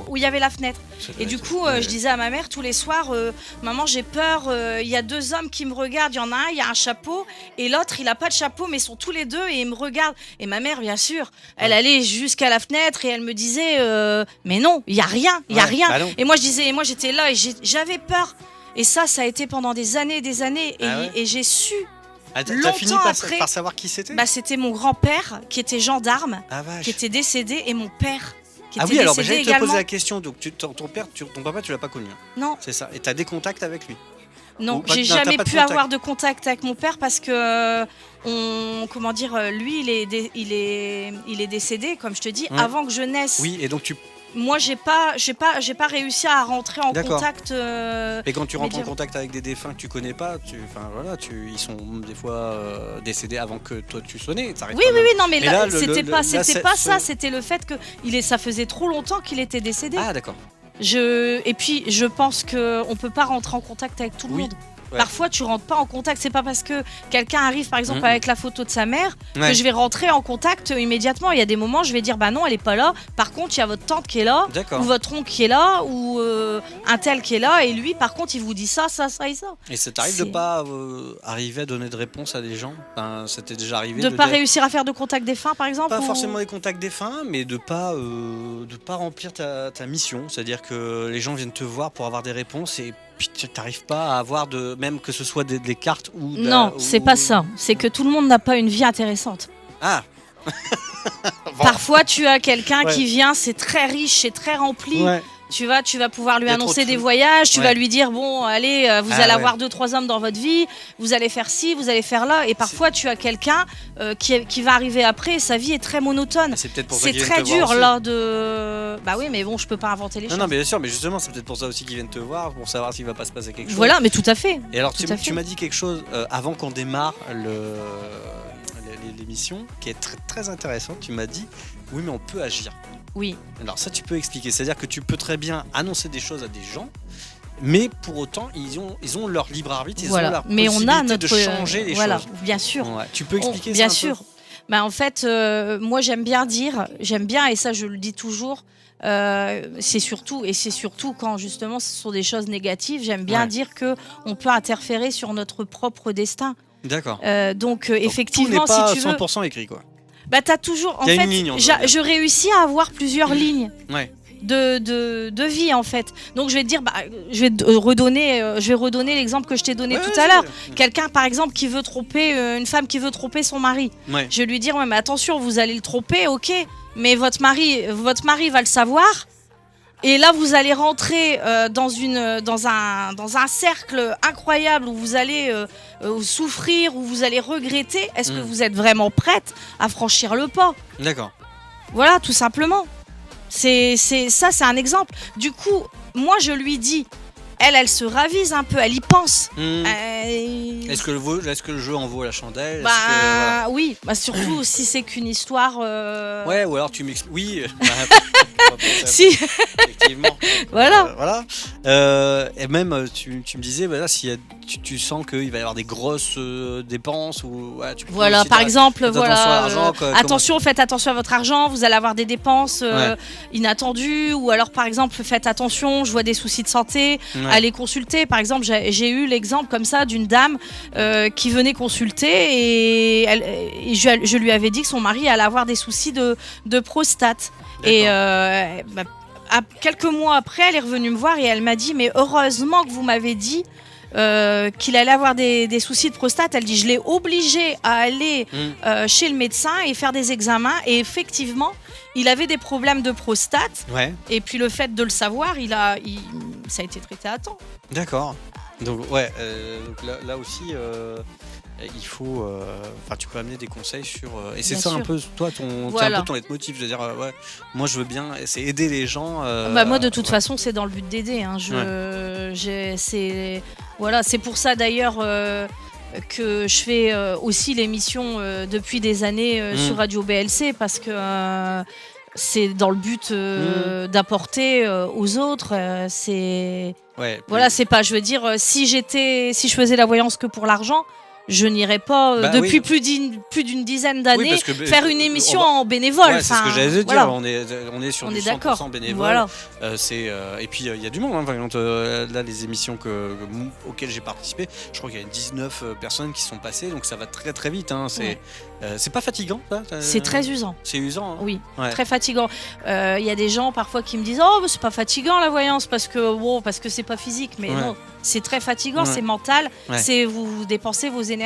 Speaker 2: où il y avait la fenêtre. Et du coup, je disais à ma mère tous les soirs, maman, j'ai peur, il y a 2 hommes qui me regardent, il y en a un, il a un chapeau, et l'autre, il a pas de chapeau, mais ils sont tous les 2 et ils me regardent. Et ma mère, bien sûr, elle allait jusqu'à la fenêtre et elle me disait, mais non, il y a rien, il y a rien. Et moi, j'étais là et j'avais peur. Et ça a été pendant des années, et j'ai su.
Speaker 1: T'as fini par savoir qui c'était?
Speaker 2: C'était mon grand-père qui était gendarme, qui était décédé, et mon père qui était
Speaker 1: décédé
Speaker 2: également.
Speaker 1: J'allais te poser la question. Donc ton papa, tu l'as pas connu?
Speaker 2: Non.
Speaker 1: C'est ça. Et t'as des contacts avec lui?
Speaker 2: Non, j'ai jamais pu avoir de contact avec mon père parce que lui, il est décédé, comme je te dis, avant que je naisse.
Speaker 1: Oui, et donc
Speaker 2: moi, j'ai pas réussi à rentrer en contact.
Speaker 1: Et quand tu rentres en contact avec des défunts que tu connais pas, ils sont des fois décédés avant que toi tu sonnais.
Speaker 2: Oui, non, mais là, c'était pas ça. C'était le fait que ça faisait trop longtemps qu'il était décédé.
Speaker 1: Ah, d'accord.
Speaker 2: Et puis, je pense qu'on peut pas rentrer en contact avec tout le monde. Parfois, tu rentres pas en contact. C'est pas parce que quelqu'un arrive, par exemple, avec la photo de sa mère, que je vais rentrer en contact immédiatement. Il y a des moments, je vais dire, non, elle est pas là. Par contre, il y a votre tante qui est là, ou votre oncle qui est là, ou un tel qui est là, et lui, par contre, il vous dit ça et ça.
Speaker 1: Et ça t'arrive de pas arriver à donner de réponse à des gens? C'était déjà arrivé
Speaker 2: de pas réussir à faire de contact défunt, par exemple?
Speaker 1: Pas forcément des contacts défunts, mais de pas remplir ta mission. C'est-à-dire que les gens viennent te voir pour avoir des réponses et puis tu n'arrives pas à avoir même que ce soit des cartes ou...
Speaker 2: Non, c'est pas ça. C'est que tout le monde n'a pas une vie intéressante.
Speaker 1: Ah.
Speaker 2: Parfois, tu as quelqu'un qui vient, c'est très riche, c'est très rempli. Tu vas pouvoir lui annoncer des voyages, tu vas lui dire, bon, allez, vous allez avoir 2-3 hommes dans votre vie, vous allez faire ci, vous allez faire là. Et parfois, tu as quelqu'un qui va arriver après, et sa vie est très monotone. C'est très dur, là, de... Bah oui, mais bon, je peux pas inventer les choses.
Speaker 1: Non, mais bien sûr, mais justement, c'est peut-être pour ça aussi qu'ils viennent te voir, pour savoir s'il va pas se passer quelque chose.
Speaker 2: Voilà, mais tout à fait.
Speaker 1: Et alors, tu m'as dit quelque chose avant qu'on démarre l'émission, qui est très, très intéressant. Tu m'as dit, oui, mais on peut agir.
Speaker 2: Oui.
Speaker 1: Alors ça, tu peux expliquer. C'est-à-dire que tu peux très bien annoncer des choses à des gens, mais pour autant, ils ont leur libre arbitre, ils ont leur possibilité de changer les choses.
Speaker 2: Bien sûr.
Speaker 1: Tu peux expliquer ça
Speaker 2: bien
Speaker 1: un
Speaker 2: sûr.
Speaker 1: peu?
Speaker 2: En fait, moi, j'aime bien, et ça, je le dis toujours, c'est surtout quand justement ce sont des choses négatives, j'aime bien
Speaker 1: Ouais.
Speaker 2: dire que on peut interférer sur notre propre destin.
Speaker 1: D'accord.
Speaker 2: Donc
Speaker 1: Donc,
Speaker 2: effectivement,
Speaker 1: tout n'est pas
Speaker 2: si tu veux,
Speaker 1: 100% écrit, quoi.
Speaker 2: bah t'as toujours, en
Speaker 1: Il y a
Speaker 2: fait,
Speaker 1: une ligne, on va dire.
Speaker 2: je réussis à avoir plusieurs lignes
Speaker 1: Ouais.
Speaker 2: de vie en fait. Donc je vais te dire, je vais redonner l'exemple que je t'ai donné
Speaker 1: Ouais,
Speaker 2: tout
Speaker 1: ouais,
Speaker 2: à l'heure.
Speaker 1: c'est-
Speaker 2: Quelqu'un par exemple qui veut tromper une femme qui veut tromper son mari.
Speaker 1: Ouais.
Speaker 2: Je vais lui dire ouais mais attention, vous allez le tromper, ok, mais votre mari va le savoir. Et là, vous allez rentrer dans un cercle incroyable où vous allez souffrir, où vous allez regretter. Est-ce que vous êtes vraiment prête à franchir le pas?
Speaker 1: D'accord.
Speaker 2: Voilà, tout simplement. C'est un exemple. Du coup, moi, je lui dis, elle se ravise un peu, elle y pense.
Speaker 1: Est-ce que le jeu en vaut la chandelle? Est-ce que, voilà.
Speaker 2: Oui, surtout si c'est qu'une histoire.
Speaker 1: Ouais, ou alors tu m'expliques. Oui.
Speaker 2: Si,
Speaker 1: Effectivement.
Speaker 2: voilà.
Speaker 1: Voilà. Et même, tu me disais, voilà, si tu sens qu'il va y avoir des grosses dépenses ou ouais, tu peux
Speaker 2: Voilà,
Speaker 1: aussi
Speaker 2: par
Speaker 1: dire,
Speaker 2: exemple,
Speaker 1: faites
Speaker 2: voilà.
Speaker 1: attention à l'argent, quoi,
Speaker 2: Attention, faites attention à votre argent. Vous allez avoir des dépenses
Speaker 1: Ouais.
Speaker 2: inattendues, ou alors, par exemple, faites attention. Je vois des soucis de santé.
Speaker 1: Ouais.
Speaker 2: Allez consulter. Par exemple, j'ai eu l'exemple comme ça d'une dame qui venait consulter et je lui avais dit que son mari allait avoir des soucis de prostate. Et quelques mois après, elle est revenue me voir et elle m'a dit mais heureusement que vous m'avez dit qu'il allait avoir des soucis de prostate. Elle dit je l'ai obligé à aller chez le médecin et faire des examens et effectivement il avait des problèmes de prostate
Speaker 1: Ouais.
Speaker 2: et puis le fait de le savoir ça a été traité à temps.
Speaker 1: D'accord. Donc ouais, donc là aussi, il faut. Enfin, tu peux amener des conseils sur. Et c'est
Speaker 2: Bien
Speaker 1: ça un
Speaker 2: sûr.
Speaker 1: peu toi ton.
Speaker 2: Voilà.
Speaker 1: C'est un peu ton leitmotiv, je veux dire ouais. Moi je veux bien, c'est aider les gens.
Speaker 2: Moi de toute
Speaker 1: ouais.
Speaker 2: façon c'est dans le but d'aider. Hein. C'est pour ça d'ailleurs que je fais aussi l'émission depuis des années sur Radio BLC parce que c'est dans le but d'apporter aux autres. C'est
Speaker 1: Ouais.
Speaker 2: voilà, c'est pas. Je veux dire, si je faisais la voyance que pour l'argent. Je n'irais pas
Speaker 1: Bah
Speaker 2: depuis
Speaker 1: oui.
Speaker 2: plus d'une dizaine d'années
Speaker 1: parce que,
Speaker 2: faire une émission
Speaker 1: on va-
Speaker 2: en bénévole.
Speaker 1: Ouais, c'est ce que j'allais te dire.
Speaker 2: Voilà.
Speaker 1: On est sur
Speaker 2: On
Speaker 1: du
Speaker 2: est
Speaker 1: 100%
Speaker 2: d'accord.
Speaker 1: bénévole.
Speaker 2: Voilà.
Speaker 1: Et puis il y a du monde. Hein, par exemple, là, les émissions auxquelles j'ai participé, je crois qu'il y a 19 personnes qui sont passées, donc ça va très très vite. Hein, c'est pas fatigant, ça?
Speaker 2: C'est très usant.
Speaker 1: C'est usant. Hein.
Speaker 2: Oui,
Speaker 1: Ouais.
Speaker 2: très fatigant. Il y a des gens parfois qui me disent oh mais c'est pas fatigant la voyance parce que c'est pas physique, mais
Speaker 1: Ouais.
Speaker 2: non, c'est très fatigant,
Speaker 1: Ouais.
Speaker 2: c'est mental,
Speaker 1: Ouais.
Speaker 2: c'est vous dépensez vos énergies.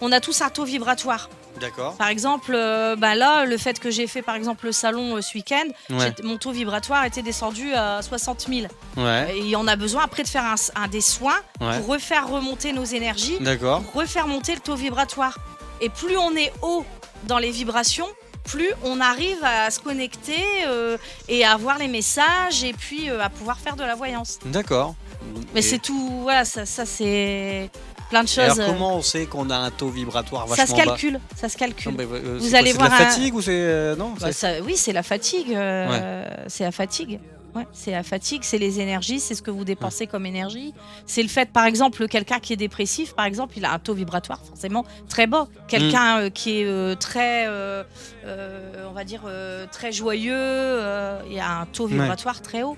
Speaker 2: On a tous un taux vibratoire.
Speaker 1: D'accord.
Speaker 2: Par exemple, là, le fait que j'ai fait par exemple le salon ce week-end,
Speaker 1: Ouais.
Speaker 2: mon taux vibratoire était descendu à 60 000.
Speaker 1: Ouais.
Speaker 2: Et on a besoin après de faire des soins
Speaker 1: Ouais.
Speaker 2: pour refaire remonter nos énergies,
Speaker 1: D'accord.
Speaker 2: pour refaire monter le taux vibratoire. Et plus on est haut dans les vibrations, plus on arrive à se connecter et à avoir les messages et puis à pouvoir faire de la voyance.
Speaker 1: D'accord.
Speaker 2: Mais
Speaker 1: Et-
Speaker 2: c'est tout, voilà, ça c'est plein de
Speaker 1: et
Speaker 2: choses.
Speaker 1: alors comment on sait qu'on a un taux vibratoire
Speaker 2: ça
Speaker 1: vachement
Speaker 2: se
Speaker 1: bas?
Speaker 2: calcule, ça se calcule.
Speaker 1: Non, mais,
Speaker 2: Vous
Speaker 1: c'est quoi,
Speaker 2: allez
Speaker 1: c'est
Speaker 2: voir
Speaker 1: de la
Speaker 2: un-
Speaker 1: fatigue ou c'est non
Speaker 2: Bah,
Speaker 1: c'est-
Speaker 2: oui, c'est la fatigue. C'est la fatigue. Ouais, c'est la fatigue, c'est les énergies, c'est ce que vous dépensez comme énergie. C'est le fait, par exemple, quelqu'un qui est dépressif, par exemple, il a un taux vibratoire forcément très bas. Quelqu'un qui est très, on va dire, très joyeux, il a un taux vibratoire très haut.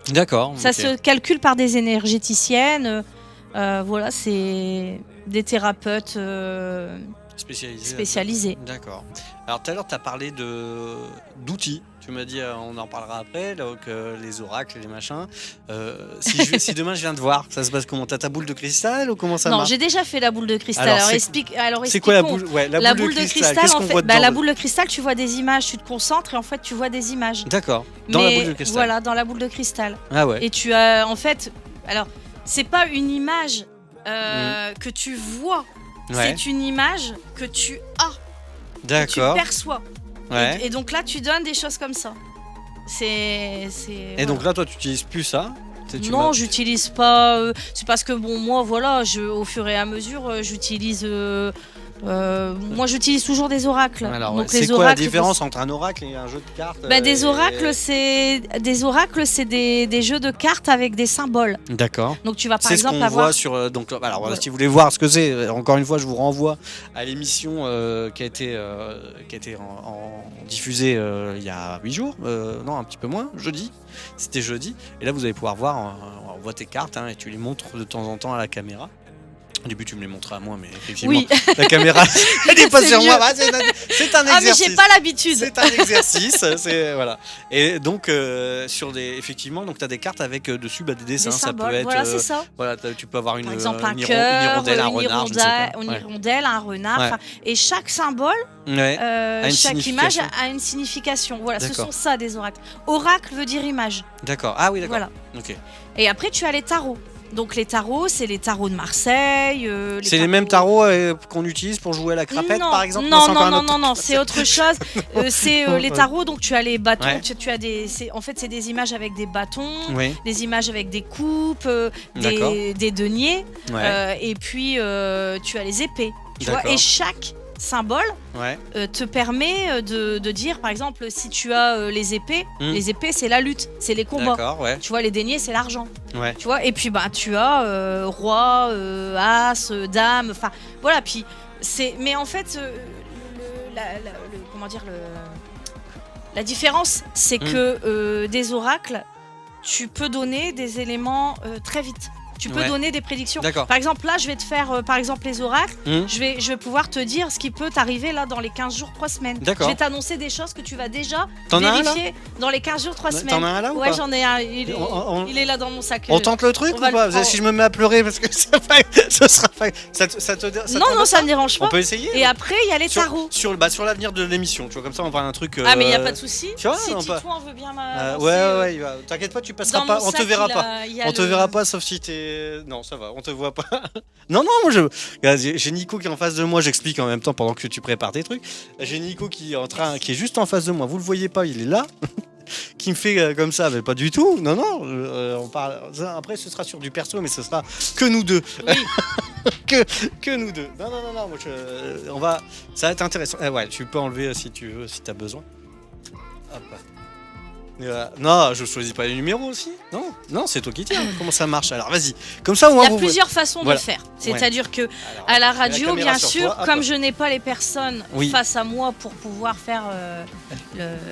Speaker 1: D'accord.
Speaker 2: Ça
Speaker 1: ok.
Speaker 2: se calcule par des énergéticiennes. Voilà, c'est des thérapeutes spécialisés.
Speaker 1: D'accord. Alors tout à l'heure, tu as parlé d'outils. Tu m'as dit, on en parlera après, donc les oracles, les machins. Si demain je viens te voir, ça se passe comment? T'as ta boule de cristal ou comment ça
Speaker 2: Non,
Speaker 1: marche?
Speaker 2: j'ai déjà fait la boule de cristal.
Speaker 1: Alors,
Speaker 2: Alors,
Speaker 1: c'est quoi la
Speaker 2: expliquons.
Speaker 1: boule? Ouais,
Speaker 2: La boule de cristal,
Speaker 1: Qu'est-ce
Speaker 2: en
Speaker 1: qu'on
Speaker 2: fait,
Speaker 1: voit dedans?
Speaker 2: la boule de cristal, tu vois des images, tu te concentres et en fait, tu vois des images.
Speaker 1: D'accord. Dans la
Speaker 2: Mais
Speaker 1: boule de cristal.
Speaker 2: Voilà, dans la boule de cristal.
Speaker 1: Ah ouais.
Speaker 2: Et tu as, en fait, alors, c'est pas une image que tu vois,
Speaker 1: Ouais.
Speaker 2: c'est une image que tu as, que tu
Speaker 1: D'accord.
Speaker 2: perçois.
Speaker 1: Ouais.
Speaker 2: Et donc là, tu donnes des choses comme ça. C'est.
Speaker 1: Et donc là, toi, tu utilises plus ça.
Speaker 2: Non, j'utilise pas. C'est parce que bon, moi, voilà, au fur et à mesure, j'utilise. Moi, j'utilise toujours des oracles.
Speaker 1: Alors,
Speaker 2: donc
Speaker 1: c'est
Speaker 2: les
Speaker 1: quoi
Speaker 2: oracles,
Speaker 1: la différence entre un oracle et un jeu de cartes?
Speaker 2: Des oracles, c'est des jeux de cartes avec des symboles.
Speaker 1: D'accord.
Speaker 2: Donc tu vas par
Speaker 1: c'est
Speaker 2: exemple
Speaker 1: ce qu'on
Speaker 2: avoir.
Speaker 1: voit sur. Donc, alors,
Speaker 2: Voilà.
Speaker 1: si vous voulez voir ce que c'est, encore une fois, je vous renvoie à l'émission qui a été diffusée il y a 8 jours. Non, un petit peu moins, jeudi. C'était jeudi. Et là, vous allez pouvoir voir, on voit tes cartes et tu les montres de temps en temps à la caméra. Au début, tu me les montrais à moi, mais effectivement,
Speaker 2: Oui.
Speaker 1: la caméra, elle n'est pas
Speaker 2: C'est
Speaker 1: sur
Speaker 2: mieux.
Speaker 1: moi. Bah, c'est un exercice.
Speaker 2: Ah mais j'ai pas l'habitude.
Speaker 1: C'est un exercice. Voilà. Et donc, effectivement, donc tu as des cartes avec dessus des dessins.
Speaker 2: Des
Speaker 1: Ça
Speaker 2: symboles.
Speaker 1: peut être.
Speaker 2: Voilà, c'est ça.
Speaker 1: Voilà, tu peux avoir
Speaker 2: Par exemple, un
Speaker 1: une
Speaker 2: cœur,
Speaker 1: hirondelle, un renard, je ne sais pas.
Speaker 2: une
Speaker 1: Ouais.
Speaker 2: hirondelle, un renard.
Speaker 1: Ouais.
Speaker 2: Et chaque symbole,
Speaker 1: Ouais. une
Speaker 2: chaque image
Speaker 1: signification.
Speaker 2: a une signification. Voilà, ce
Speaker 1: D'accord.
Speaker 2: sont ça des oracles. Oracle veut dire image.
Speaker 1: D'accord. Ah oui, d'accord.
Speaker 2: Voilà.
Speaker 1: Ok.
Speaker 2: Et après, tu as les tarots. Donc les tarots, c'est les tarots de Marseille.
Speaker 1: C'est les mêmes tarots qu'on utilise pour jouer à la crapette,
Speaker 2: non,
Speaker 1: par exemple.
Speaker 2: Non,
Speaker 1: c'est encore un autre
Speaker 2: non,
Speaker 1: truc.
Speaker 2: c'est autre chose. C'est les tarots, donc tu as les bâtons,
Speaker 1: Ouais.
Speaker 2: tu as en fait, c'est des images avec des bâtons,
Speaker 1: Oui.
Speaker 2: des images avec des coupes,
Speaker 1: D'accord.
Speaker 2: des deniers,
Speaker 1: Ouais.
Speaker 2: et puis tu as les épées. Tu vois,
Speaker 1: D'accord.
Speaker 2: et chaque symbole
Speaker 1: Ouais.
Speaker 2: te permet de dire, par exemple, si tu as les épées c'est la lutte, c'est les combats.
Speaker 1: D'accord. Ouais.
Speaker 2: Tu vois, les deniers c'est l'argent.
Speaker 1: Ouais.
Speaker 2: Tu vois, et puis tu as roi, as, dame, enfin voilà, puis mais en fait comment dire la différence c'est que des oracles tu peux donner des éléments très vite. Tu peux
Speaker 1: Ouais.
Speaker 2: donner des prédictions.
Speaker 1: D'accord.
Speaker 2: Par exemple, là, je vais te faire, par exemple, les oracles. Je vais pouvoir te dire ce qui peut t'arriver là dans les 15 jours, 3 semaines.
Speaker 1: D'accord.
Speaker 2: Je vais t'annoncer des choses que tu vas déjà
Speaker 1: T'en as un, là
Speaker 2: vérifier dans les 15 jours, 3 semaines.
Speaker 1: T'en as un là ou
Speaker 2: Ouais,
Speaker 1: pas
Speaker 2: j'en ai un.
Speaker 1: On-
Speaker 2: Il est là dans mon sac.
Speaker 1: On tente le truc
Speaker 2: on
Speaker 1: ou
Speaker 2: va le
Speaker 1: pas
Speaker 2: prendre.
Speaker 1: Si je me mets à pleurer parce que ça sera pas. Ça
Speaker 2: Non,
Speaker 1: t'embête
Speaker 2: non, ça me dérange
Speaker 1: On
Speaker 2: pas.
Speaker 1: peut essayer.
Speaker 2: Et après, il y a les tarots.
Speaker 1: Sur l'avenir de l'émission, tu vois, comme ça on parle d'un truc.
Speaker 2: Ah, mais il n'y a pas de souci.
Speaker 1: tu vois,
Speaker 2: Si
Speaker 1: on peut-
Speaker 2: Titouan veut bien
Speaker 1: ouais, t'inquiète pas, tu passeras pas, on te verra pas. On te verra pas sauf si t'es. Non, ça va, on te voit pas. Non, moi j'ai Nico qui est en face de moi, j'explique en même temps pendant que tu prépares tes trucs. J'ai Nico qui est juste en face de moi, vous le voyez pas, il est là. Qui me fait comme ça, mais pas du tout. Non, on parle. Après, ce sera sur du perso, mais ce sera que nous deux.
Speaker 2: Oui.
Speaker 1: que nous deux. Non, moi on va. Ça va être intéressant. Ouais, tu peux enlever si tu veux, si t'as besoin. Hop. Non, je choisis pas les numéros aussi. Non, c'est toi qui tiens. Comment ça marche? Alors vas-y. Comme ça, au moins
Speaker 2: Il y a
Speaker 1: vous.
Speaker 2: plusieurs façons
Speaker 1: Voilà.
Speaker 2: de faire. C'est-à-dire que
Speaker 1: Alors,
Speaker 2: à la
Speaker 1: mets
Speaker 2: radio,
Speaker 1: caméra
Speaker 2: bien
Speaker 1: sur
Speaker 2: sûr,
Speaker 1: toi, hop.
Speaker 2: comme je n'ai pas les personnes
Speaker 1: Oui.
Speaker 2: face à moi pour pouvoir faire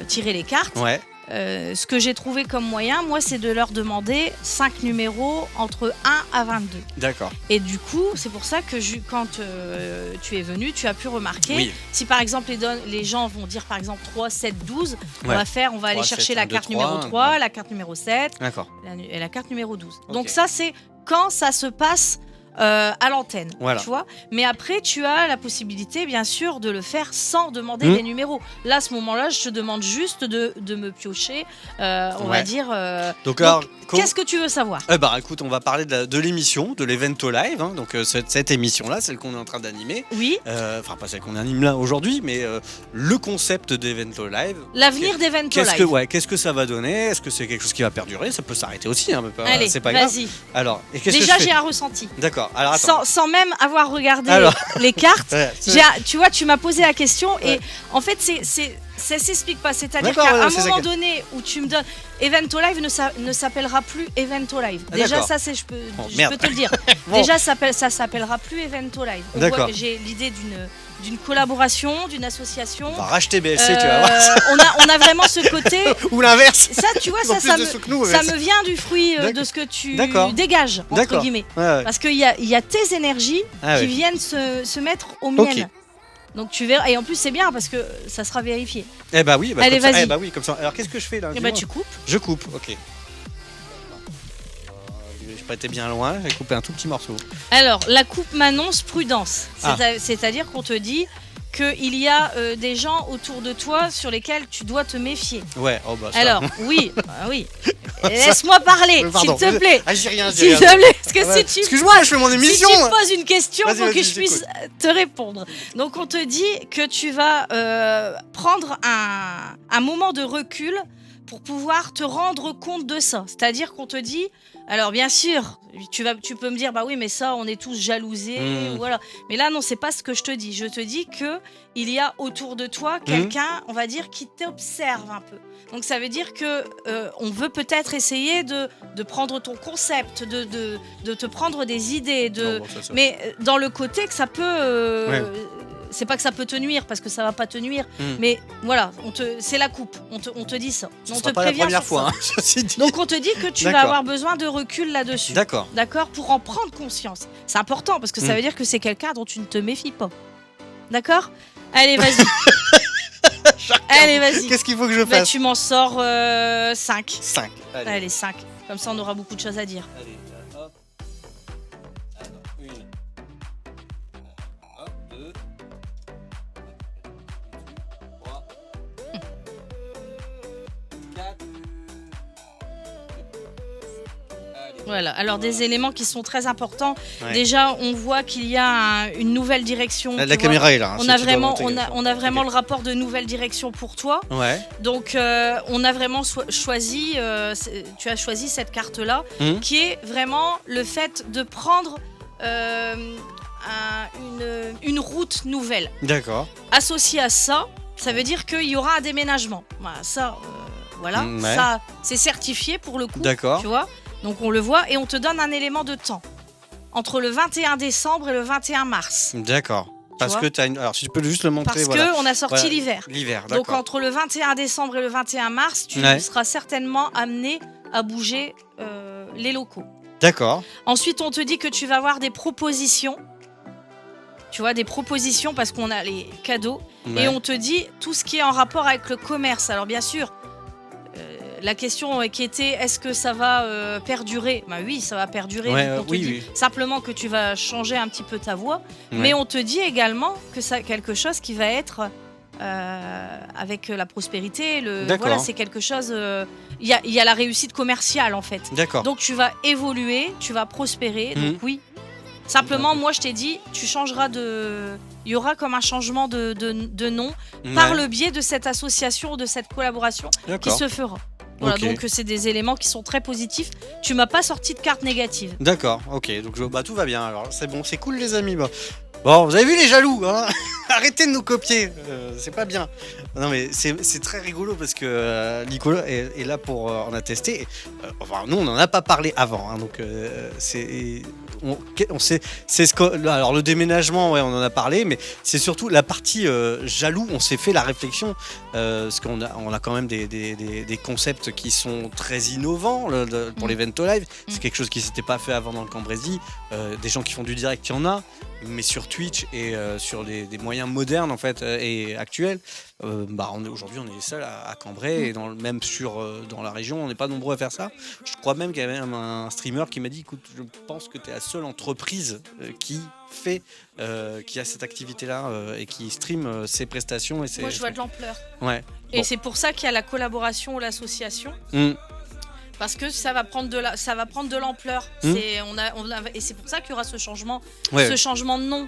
Speaker 2: tirer les cartes,
Speaker 1: Ouais.
Speaker 2: ce que j'ai trouvé comme moyen, moi, c'est de leur demander 5 numéros entre 1 à 22.
Speaker 1: D'accord.
Speaker 2: Et du coup, c'est pour ça que quand tu es venu, tu as pu remarquer,
Speaker 1: Oui.
Speaker 2: si par exemple les gens vont dire par exemple 3, 7, 12, on
Speaker 1: Ouais.
Speaker 2: va aller
Speaker 1: 3,
Speaker 2: chercher
Speaker 1: 7,
Speaker 2: la
Speaker 1: 1, 2,
Speaker 2: carte
Speaker 1: 3,
Speaker 2: numéro 3,
Speaker 1: ouais.
Speaker 2: la carte numéro 7
Speaker 1: D'accord.
Speaker 2: et la carte numéro 12.
Speaker 1: Ok.
Speaker 2: Donc ça, c'est quand ça se passe à l'antenne,
Speaker 1: Voilà.
Speaker 2: tu vois. Mais après, tu as la possibilité, bien sûr, de le faire sans demander les numéros. Là, à ce moment-là, je te demande juste de me piocher, on va
Speaker 1: Ouais.
Speaker 2: dire.
Speaker 1: Donc, alors,
Speaker 2: Qu'est-ce que tu veux savoir?
Speaker 1: écoute, on va parler de l'émission, de l'Evento Live. Hein, donc cette émission-là, celle qu'on est en train d'animer.
Speaker 2: Oui.
Speaker 1: Enfin, pas celle qu'on anime là aujourd'hui, mais le concept d'Evento Live.
Speaker 2: L'avenir d'Evento Live.
Speaker 1: Qu'est-ce que ça va donner? Est-ce que c'est quelque chose qui va perdurer? Ça peut s'arrêter aussi, hein, mais
Speaker 2: Allez,
Speaker 1: c'est pas grave.
Speaker 2: vas-y.
Speaker 1: Alors, et qu'est-ce
Speaker 2: Déjà,
Speaker 1: que je
Speaker 2: j'ai
Speaker 1: fais?
Speaker 2: un ressenti.
Speaker 1: D'accord. Alors attends.
Speaker 2: Sans même avoir regardé
Speaker 1: Alors.
Speaker 2: les cartes,
Speaker 1: Ouais,
Speaker 2: tu vois, tu m'as posé la question
Speaker 1: Ouais.
Speaker 2: et en fait, ça s'explique pas. C'est-à-dire
Speaker 1: D'accord,
Speaker 2: qu'à
Speaker 1: ouais,
Speaker 2: un
Speaker 1: c'est ça
Speaker 2: moment
Speaker 1: que-
Speaker 2: donné où tu me donnes Evento Live ne s'appellera plus Evento Live.
Speaker 1: Ah,
Speaker 2: Déjà,
Speaker 1: d'accord.
Speaker 2: ça, je
Speaker 1: Bon,
Speaker 2: peux
Speaker 1: merde.
Speaker 2: te le dire.
Speaker 1: Bon.
Speaker 2: Déjà, ça s'appellera plus Evento Live.
Speaker 1: D'accord.
Speaker 2: J'ai l'idée d'une collaboration, d'une association.
Speaker 1: On va racheter BSC, tu vas voir.
Speaker 2: On a vraiment ce côté.
Speaker 1: Ou l'inverse.
Speaker 2: Ça, tu vois,
Speaker 1: Ils ont
Speaker 2: ça
Speaker 1: plus de
Speaker 2: me,
Speaker 1: sous que nous,
Speaker 2: ça
Speaker 1: BSC.
Speaker 2: me vient du fruit
Speaker 1: D'accord.
Speaker 2: de ce que tu
Speaker 1: D'accord.
Speaker 2: dégages, entre
Speaker 1: D'accord.
Speaker 2: guillemets.
Speaker 1: Ouais.
Speaker 2: Parce qu'il y a tes énergies
Speaker 1: Ah
Speaker 2: qui
Speaker 1: ouais.
Speaker 2: viennent se mettre aux
Speaker 1: Ok.
Speaker 2: miennes. Donc tu verras. Et en plus, c'est bien parce que ça sera vérifié.
Speaker 1: Eh bah oui,
Speaker 2: Allez,
Speaker 1: comme ça.
Speaker 2: vas-y.
Speaker 1: Eh bah oui, comme ça. Alors qu'est-ce que je fais là?
Speaker 2: Et bah,
Speaker 1: Dis-moi.
Speaker 2: tu coupes.
Speaker 1: Je coupe, ok. J'ai pas été bien loin, j'ai coupé un tout petit morceau.
Speaker 2: Alors, la coupe m'annonce prudence.
Speaker 1: Ah.
Speaker 2: C'est-à-dire qu'on te dit qu'il y a des gens autour de toi sur lesquels tu dois te méfier.
Speaker 1: Ouais, oh bah ça.
Speaker 2: Alors, oui. Laisse-moi parler, s'il
Speaker 1: Pardon.
Speaker 2: te plaît.
Speaker 1: Ah, j'ai rien, j'ai
Speaker 2: S'il
Speaker 1: rien.
Speaker 2: te plaît. Parce que
Speaker 1: Ouais.
Speaker 2: si tu
Speaker 1: Excuse-moi, je fais mon émission.
Speaker 2: Si tu me poses une question,
Speaker 1: Vas-y,
Speaker 2: faut que
Speaker 1: vas-y,
Speaker 2: je
Speaker 1: je
Speaker 2: puisse te répondre. Donc on te dit que tu vas prendre un moment de recul pour pouvoir te rendre compte de ça. C'est-à-dire qu'on te dit, alors bien sûr, tu peux me dire, bah oui, mais ça, on est tous jalousés, voilà. Mais là, non, c'est pas ce que je te dis. Je te dis que il y a autour de toi quelqu'un, on va dire, qui t'observe un peu. Donc ça veut dire que on veut peut-être essayer de prendre ton concept, de te prendre des idées, mais dans le côté que ça peut. C'est pas que ça peut te nuire parce que ça va pas te nuire, mais voilà, c'est la coupe. On te dit ça.
Speaker 1: On te prévient la première fois.
Speaker 2: Donc on te dit que tu vas avoir besoin de recul là-dessus.
Speaker 1: D'accord.
Speaker 2: D'accord, pour en prendre conscience. C'est important parce que ça veut dire que c'est quelqu'un dont tu ne te méfies pas. D'accord ? Allez, vas-y. Allez, vas-y.
Speaker 1: Qu'est-ce qu'il faut que je fasse ?
Speaker 2: Tu m'en sors 5.
Speaker 1: 5.
Speaker 2: Allez, 5. Comme ça, on aura beaucoup de choses à dire.
Speaker 1: Allez, hop. Alors, 1. Hop, 2. 3. 4.
Speaker 2: Voilà, alors des éléments qui sont très importants.
Speaker 1: Ouais.
Speaker 2: Déjà, on voit qu'il y a une nouvelle direction.
Speaker 1: La caméra est là. Hein,
Speaker 2: on a vraiment le rapport de nouvelle direction pour toi.
Speaker 1: Ouais.
Speaker 2: Donc, on a vraiment choisi, tu as choisi cette carte-là, qui est vraiment le fait de prendre une route nouvelle.
Speaker 1: D'accord.
Speaker 2: Associé à ça, ça veut dire qu'il y aura un déménagement. Voilà, ça, ça, c'est certifié pour le coup.
Speaker 1: D'accord.
Speaker 2: Tu vois ? Donc on le voit et on te donne un élément de temps entre le 21 décembre et le 21 mars.
Speaker 1: D'accord. Parce que tu as une... Alors, si tu peux juste le montrer.
Speaker 2: Parce qu'on a sorti l'hiver.
Speaker 1: L'hiver, d'accord.
Speaker 2: Donc entre le 21 décembre et le 21 mars, tu seras certainement amené à bouger les locaux.
Speaker 1: D'accord.
Speaker 2: Ensuite, on te dit que tu vas avoir des propositions. Tu vois, des propositions parce qu'on a les cadeaux. Et on te dit tout ce qui est en rapport avec le commerce. Alors bien sûr, la question qui était est-ce que ça va perdurer ? Bah oui, ça va perdurer. Donc on te dit simplement que tu vas changer un petit peu ta voix. Mais on te dit également que c'est quelque chose qui va être avec la prospérité. Voilà, c'est quelque chose... Il y a la réussite commerciale en fait.
Speaker 1: D'accord.
Speaker 2: Donc tu vas évoluer, tu vas prospérer. Donc oui. Simplement, moi je t'ai dit, tu changeras de... Il y aura comme un changement de nom par le biais de cette association, de cette collaboration qui se fera. Voilà, donc c'est des éléments qui sont très positifs. Tu m'as pas sorti de carte négative.
Speaker 1: D'accord, ok, donc tout va bien alors, c'est bon, c'est cool les amis. Bon, vous avez vu les jaloux, hein. Arrêtez de nous copier, c'est pas bien. Non mais c'est très rigolo parce que Nicolas est là pour en attester. Enfin, nous on n'en a pas parlé avant, hein, donc on sait, c'est alors le déménagement, on en a parlé, mais c'est surtout la partie jaloux. On s'est fait la réflexion parce qu'on a quand même des concepts qui sont très innovants pour l'Evento Live. C'est quelque chose qui s'était pas fait avant dans le Cambrésis. Des gens qui font du direct, il y en a, mais sur Twitch et sur des moyens modernes en fait et actuels. Aujourd'hui on est les seuls à Cambrai et même dans la région on n'est pas nombreux à faire ça. Je crois même qu'il y avait même un streamer qui m'a dit écoute, je pense que tu es la seule entreprise qui a cette activité là et qui stream ses prestations et
Speaker 2: moi je vois de l'ampleur
Speaker 1: et
Speaker 2: c'est pour ça qu'il y a la collaboration ou l'association parce que ça va prendre de l'ampleur. Et c'est pour ça qu'il y aura ce changement de nom.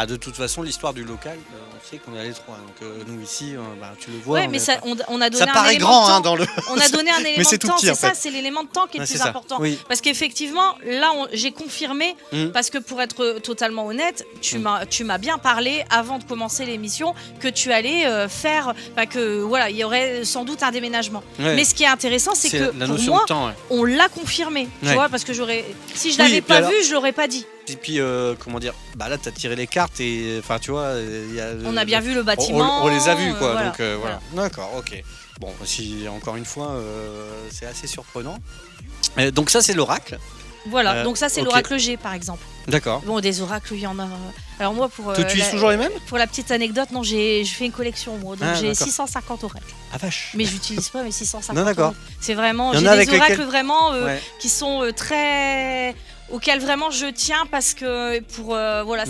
Speaker 1: De toute façon, l'histoire du local, on sait qu'on est à l'étroit. Donc nous ici, tu le vois.
Speaker 2: Ouais, mais on a donné
Speaker 1: ça paraît grand dans le.
Speaker 2: On a donné un élément de temps. C'est ça, c'est l'élément de temps qui est le plus important.
Speaker 1: Oui.
Speaker 2: Parce qu'effectivement, là, j'ai confirmé. Parce que pour être totalement honnête, tu m'as bien parlé avant de commencer l'émission que tu allais faire. Que voilà, il y aurait sans doute un déménagement. Ouais. Mais ce qui est intéressant, c'est que pour moi, on l'a confirmé. Tu vois, parce que si je l'avais pas vu, je l'aurais pas dit.
Speaker 1: Et puis, comment dire, là, t'as tiré les cartes et, enfin, tu vois,
Speaker 2: on a bien vu le bâtiment.
Speaker 1: On les a vus, quoi.
Speaker 2: Voilà,
Speaker 1: donc, voilà. D'accord, ok. Bon, encore une fois, c'est assez surprenant. Donc, ça, c'est l'oracle.
Speaker 2: Voilà, donc ça, c'est l'oracle G, par exemple.
Speaker 1: D'accord.
Speaker 2: Bon, des oracles, il y en a. Alors, moi, pour.
Speaker 1: Tu utilises toujours les mêmes ?
Speaker 2: Pour la petite anecdote, non, je fais une collection, moi. Donc, j'ai 650 oracles.
Speaker 1: Ah, vache.
Speaker 2: Mais j'utilise pas mes 650
Speaker 1: non, d'accord.
Speaker 2: oracles. C'est vraiment. J'ai des oracles vraiment qui sont très. auquel vraiment je tiens parce que voilà,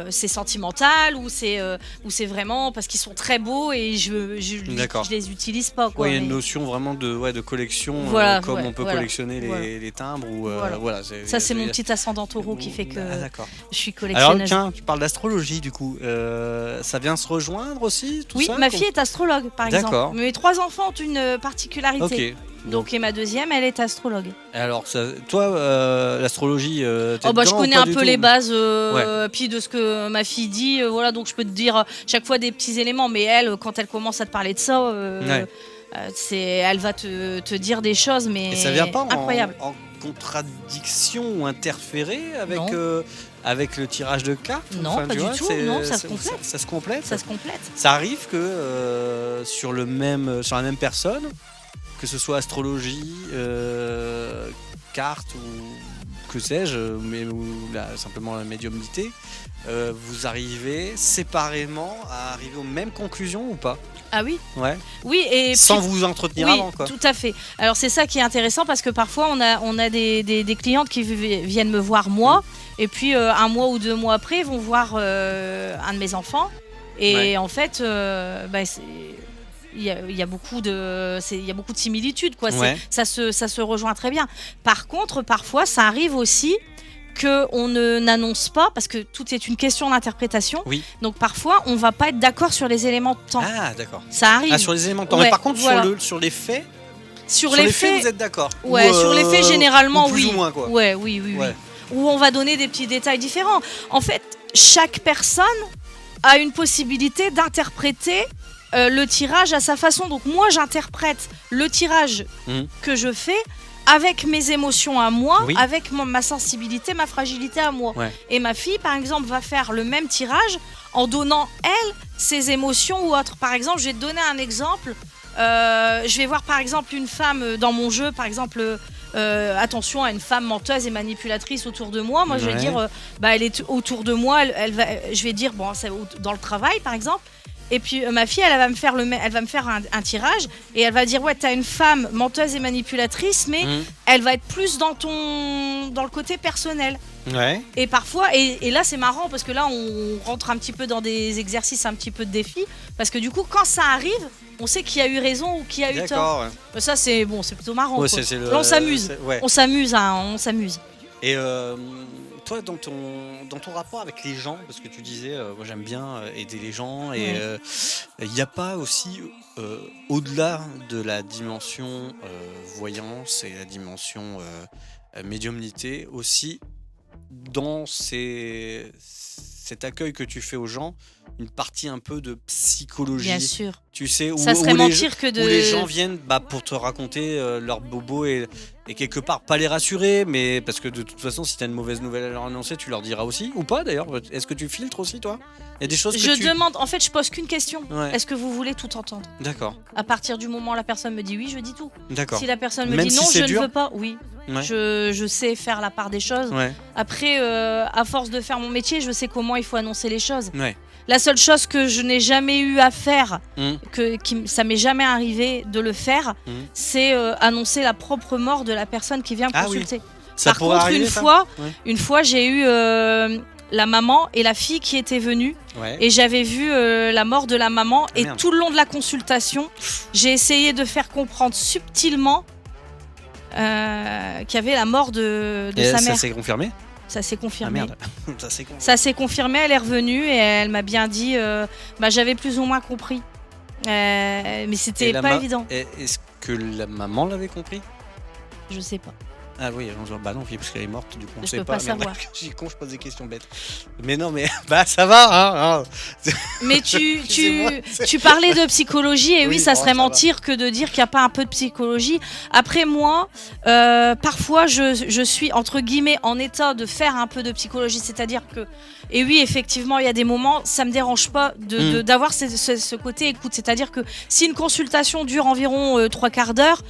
Speaker 2: c'est sentimental ou c'est vraiment parce qu'ils sont très beaux et je les utilise pas, quoi.
Speaker 1: Il y a une notion vraiment de collection, comme on peut collectionner les timbres ou
Speaker 2: ça c'est mon petit ascendant taureau qui fait que je suis collectionneuse.
Speaker 1: Alors tiens, tu parles d'astrologie du coup, ça vient se rejoindre aussi tout ça,
Speaker 2: ma fille est astrologue par exemple. Mes 3 enfants ont une particularité.
Speaker 1: Ok.
Speaker 2: Donc et ma deuxième, elle est astrologue.
Speaker 1: Alors toi, l'astrologie,
Speaker 2: je connais un peu les bases, puis de ce que ma fille dit, voilà, donc je peux te dire chaque fois des petits éléments, mais elle, quand elle commence à te parler de ça, elle va te dire des choses, mais
Speaker 1: et ça vient pas
Speaker 2: incroyable.
Speaker 1: En contradiction ou interférer avec le tirage de cartes?
Speaker 2: Non, pas du tout. Non, ça se complète.
Speaker 1: Ça se complète.
Speaker 2: Ça se complète.
Speaker 1: Ça arrive que sur la même personne, que ce soit astrologie, cartes ou que sais-je, simplement la médiumnité, vous arrivez séparément à arriver aux mêmes conclusions ou pas?
Speaker 2: Ah oui.
Speaker 1: Ouais.
Speaker 2: Oui, et
Speaker 1: sans vous entretenir avant, quoi.
Speaker 2: Tout à fait. Alors c'est ça qui est intéressant parce que parfois on a des clientes qui viennent me voir moi et puis 1 mois ou 2 mois après vont voir un de mes enfants et en fait il y a beaucoup de similitudes, quoi. Ça se rejoint très bien. Par contre, parfois ça arrive aussi qu'on n'annonce pas, parce que tout est une question d'interprétation. Oui. Donc parfois, on va pas être d'accord sur les éléments de temps.
Speaker 1: Ah, d'accord.
Speaker 2: Ça arrive.
Speaker 1: Ah, sur les éléments de temps. Mais par contre, sur les faits,
Speaker 2: sur les faits,
Speaker 1: vous êtes d'accord.
Speaker 2: Ouais, sur les faits, généralement,
Speaker 1: plus ou moins, quoi.
Speaker 2: Ouais, oui. Où on va donner des petits détails différents. En fait, chaque personne a une possibilité d'interpréter le tirage à sa façon. Donc moi, j'interprète le tirage que je fais avec mes émotions à moi, avec ma sensibilité, ma fragilité à moi. Ouais. Et ma fille, par exemple, va faire le même tirage en donnant, elle, ses émotions ou autres. Par exemple, je vais te donner un exemple. Je vais voir, par exemple, une femme dans mon jeu, par exemple... attention à une femme menteuse et manipulatrice autour de moi. Moi, je vais dire, elle est autour de moi. Je vais dire, c'est dans le travail, par exemple. Et puis ma fille, elle va me faire un tirage et elle va dire t'as une femme menteuse et manipulatrice, mais elle va être plus dans le côté personnel. Ouais. Et parfois, et là c'est marrant parce que là on rentre un petit peu dans des exercices un petit peu de défi parce que du coup quand ça arrive, on sait qui a eu raison ou qui a eu tort. Ouais. Ça c'est plutôt marrant. Ouais, là, on s'amuse. On s'amuse.
Speaker 1: Et toi, dans ton rapport avec les gens, parce que tu disais, moi j'aime bien aider les gens, et il n'y a pas aussi, au-delà de la dimension voyance et la dimension médiumnité, aussi dans cet accueil que tu fais aux gens, une partie un peu de psychologie.
Speaker 2: Bien sûr.
Speaker 1: Tu sais, où les gens viennent pour te raconter leurs bobos et quelque part pas les rassurer, mais parce que de toute façon, si tu as une mauvaise nouvelle à leur annoncer, tu leur diras aussi, ou pas d'ailleurs. Est-ce que tu filtres aussi, toi? Il y a des choses que
Speaker 2: demande, en fait, je pose qu'une question. Ouais. Est-ce que vous voulez tout entendre? D'accord. À partir du moment où la personne me dit oui, je dis tout. D'accord. Si la personne me dit non, je ne veux pas, oui. Ouais. Je sais faire la part des choses. Ouais. Après, à force de faire mon métier, je sais comment il faut annoncer les choses. Ouais. La seule chose que je n'ai jamais eu à faire, ça m'est jamais arrivé de le faire, c'est annoncer la propre mort de la personne qui vient consulter. Oui. Par contre, une fois, j'ai eu la maman et la fille qui étaient venues, et j'avais vu la mort de la maman, et tout le long de la consultation, j'ai essayé de faire comprendre subtilement qu'il y avait la mort de sa mère.
Speaker 1: Ça s'est confirmé?
Speaker 2: Ça s'est confirmé.
Speaker 1: Ah merde.
Speaker 2: Ça s'est confirmé, elle est revenue et elle m'a bien dit j'avais plus ou moins compris. Mais c'était pas évident.
Speaker 1: Est-ce que la maman l'avait compris?
Speaker 2: Je sais pas.
Speaker 1: Ah oui, bah non, parce qu'elle est morte, du coup on
Speaker 2: je
Speaker 1: sait
Speaker 2: peux pas savoir.
Speaker 1: Je suis con, je pose des questions bêtes. Mais non, mais ça va, hein.
Speaker 2: Mais tu parlais de psychologie, et oui, ça serait mentir que de dire qu'il n'y a pas un peu de psychologie. Après moi, parfois je suis entre guillemets en état de faire un peu de psychologie, c'est-à-dire que, et oui, effectivement, il y a des moments, ça me dérange pas d'avoir ce côté écoute, c'est-à-dire que si une consultation dure environ 3/4 d'heure,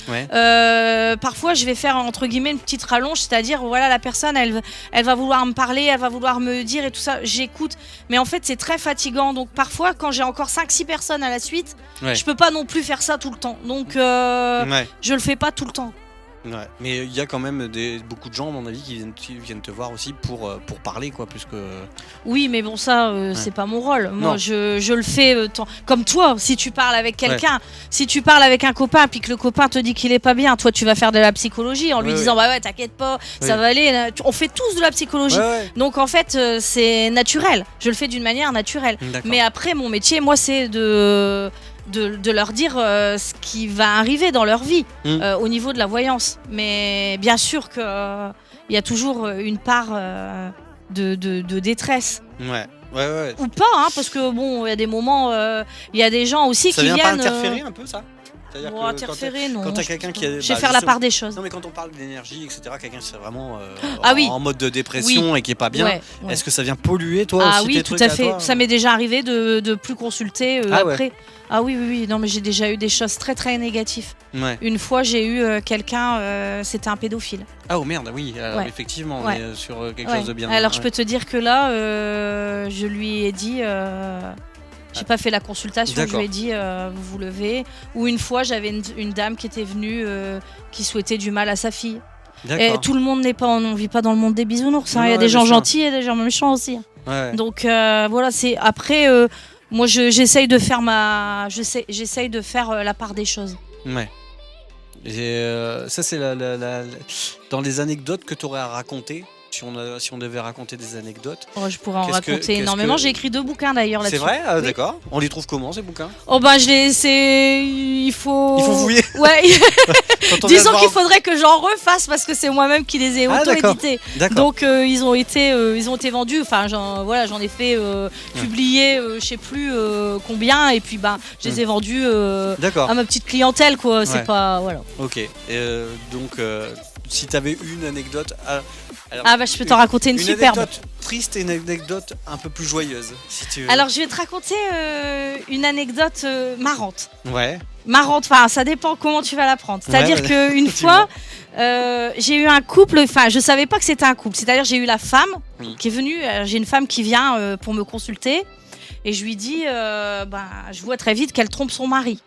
Speaker 2: parfois je vais faire entre guillemets une petite rallonge, c'est-à-dire voilà, la personne elle va vouloir me parler, elle va vouloir me dire et tout ça, j'écoute, mais en fait c'est très fatigant, donc parfois quand j'ai encore 5-6 personnes à la suite, je peux pas non plus faire ça tout le temps, donc je le fais pas tout le temps.
Speaker 1: Ouais. Mais il y a quand même beaucoup de gens, à mon avis, qui viennent te voir aussi pour parler, quoi, plus que.
Speaker 2: Oui, mais bon, ça, c'est pas mon rôle. Moi, je le fais comme toi. Si tu parles avec quelqu'un, si tu parles avec un copain, puis que le copain te dit qu'il est pas bien, toi, tu vas faire de la psychologie en lui disant, bah ouais, t'inquiète pas, ça va aller. On fait tous de la psychologie. Donc, en fait, c'est naturel. Je le fais d'une manière naturelle. Mais après, mon métier, moi, c'est de leur dire ce qui va arriver dans leur vie au niveau de la voyance. Mais bien sûr qu'il y a toujours une part de détresse.
Speaker 1: Ouais.
Speaker 2: Ou pas, hein, parce que bon, il y a des moments, il y a des gens aussi qui viennent...
Speaker 1: Ça vient pas interférer un peu, ça?
Speaker 2: Bon, interférer, non.
Speaker 1: Quand t'as quelqu'un qui est...
Speaker 2: Je vais faire la part des choses.
Speaker 1: Non, mais quand on parle d'énergie, etc., quelqu'un qui est vraiment en mode de dépression et qui est pas bien, est-ce que ça vient polluer, toi, aussi,
Speaker 2: oui, tout à fait. Ça m'est déjà arrivé de plus consulter après. Ah oui, non, mais j'ai déjà eu des choses très très négatives. Une fois, j'ai eu quelqu'un, c'était un pédophile.
Speaker 1: Ah oh merde, oui, alors, effectivement, on est sur quelque chose de bien.
Speaker 2: Alors je peux te dire que là, je lui ai dit... J'ai pas fait la consultation, je lui ai dit vous vous levez. Ou une fois, j'avais une dame qui était venue qui souhaitait du mal à sa fille. Et tout le monde n'est pas, on vit pas dans le monde des bisounours. Il y a des gens gentils et des gens méchants aussi. Donc voilà, c'est après moi j'essaye de faire j'essaye de faire la part des choses.
Speaker 1: Ouais. Et ça c'est dans les anecdotes que tu aurais à raconter. Si on devait raconter des anecdotes.
Speaker 2: Je pourrais en raconter énormément. J'ai écrit 2 bouquins d'ailleurs là-dessus.
Speaker 1: C'est vrai, d'accord. On les trouve comment ces bouquins?
Speaker 2: Il faut
Speaker 1: fouiller.
Speaker 2: Ouais. Disons qu'il faudrait que j'en refasse parce que c'est moi-même qui les ai auto-édités. Donc ils ont été vendus. Enfin j'en ai fait publier, je sais plus combien, et puis je les ai vendus à ma petite clientèle, quoi. C'est pas voilà.
Speaker 1: Ok. Donc si tu avais une anecdote.
Speaker 2: Alors, je peux t'en raconter une superbe.
Speaker 1: Une anecdote triste et une anecdote un peu plus joyeuse, si tu veux.
Speaker 2: Alors, je vais te raconter une anecdote marrante.
Speaker 1: Ouais.
Speaker 2: Marrante, enfin, ça dépend comment tu vas la prendre. C'est-à-dire qu'une fois, j'ai eu un couple, enfin, je savais pas que c'était un couple. C'est-à-dire, j'ai eu la femme qui est venue, j'ai une femme qui vient pour me consulter, et je lui dis, je vois très vite qu'elle trompe son mari.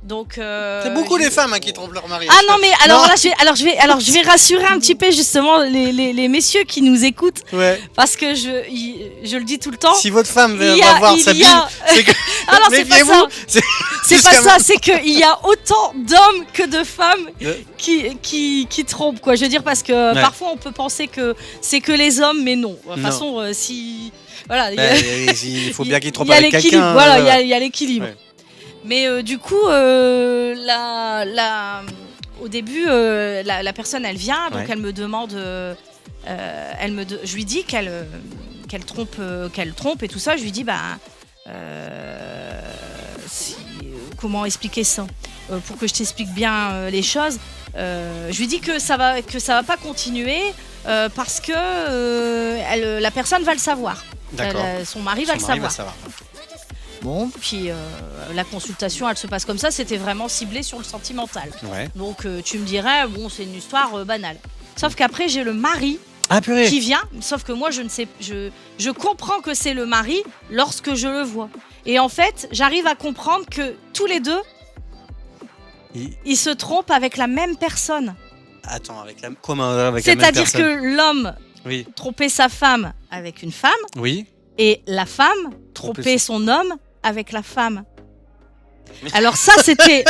Speaker 2: Donc
Speaker 1: c'est beaucoup les femmes qui trompent leur mari.
Speaker 2: Ah non, mais alors là je vais rassurer un petit peu justement les messieurs qui nous écoutent, parce que je le dis tout le temps.
Speaker 1: Si votre femme va voir sa bille, c'est que
Speaker 2: alors c'est pas ça. C'est pas ça, c'est que il y a autant d'hommes que de femmes qui trompent, quoi. Je veux dire, parce que parfois on peut penser que c'est que les hommes, mais non. De toute façon, si voilà,
Speaker 1: il faut bien qu'ils trompent avec quelqu'un.
Speaker 2: Voilà, il y a l'équilibre. Mais du coup, au début, la personne, elle vient, donc elle me demande, je lui dis qu'elle trompe et tout ça. Je lui dis, comment expliquer ça pour que je t'explique bien les choses. Je lui dis que ça va pas continuer parce que la personne va le savoir. Son mari va le savoir. Bon, puis la consultation, elle se passe comme ça. C'était vraiment ciblé sur le sentimental. Donc tu me dirais, bon, c'est une histoire banale. Sauf qu'après, j'ai le mari qui vient. Sauf que moi, je comprends que c'est le mari lorsque je le vois. Et en fait, j'arrive à comprendre que tous les deux, ils se trompent avec la même personne.
Speaker 1: Attends, comment avec la même personne?
Speaker 2: C'est-à-dire que l'homme trompait sa femme avec une femme.
Speaker 1: Oui.
Speaker 2: Et la femme trompait son homme avec la femme. Alors ça c'était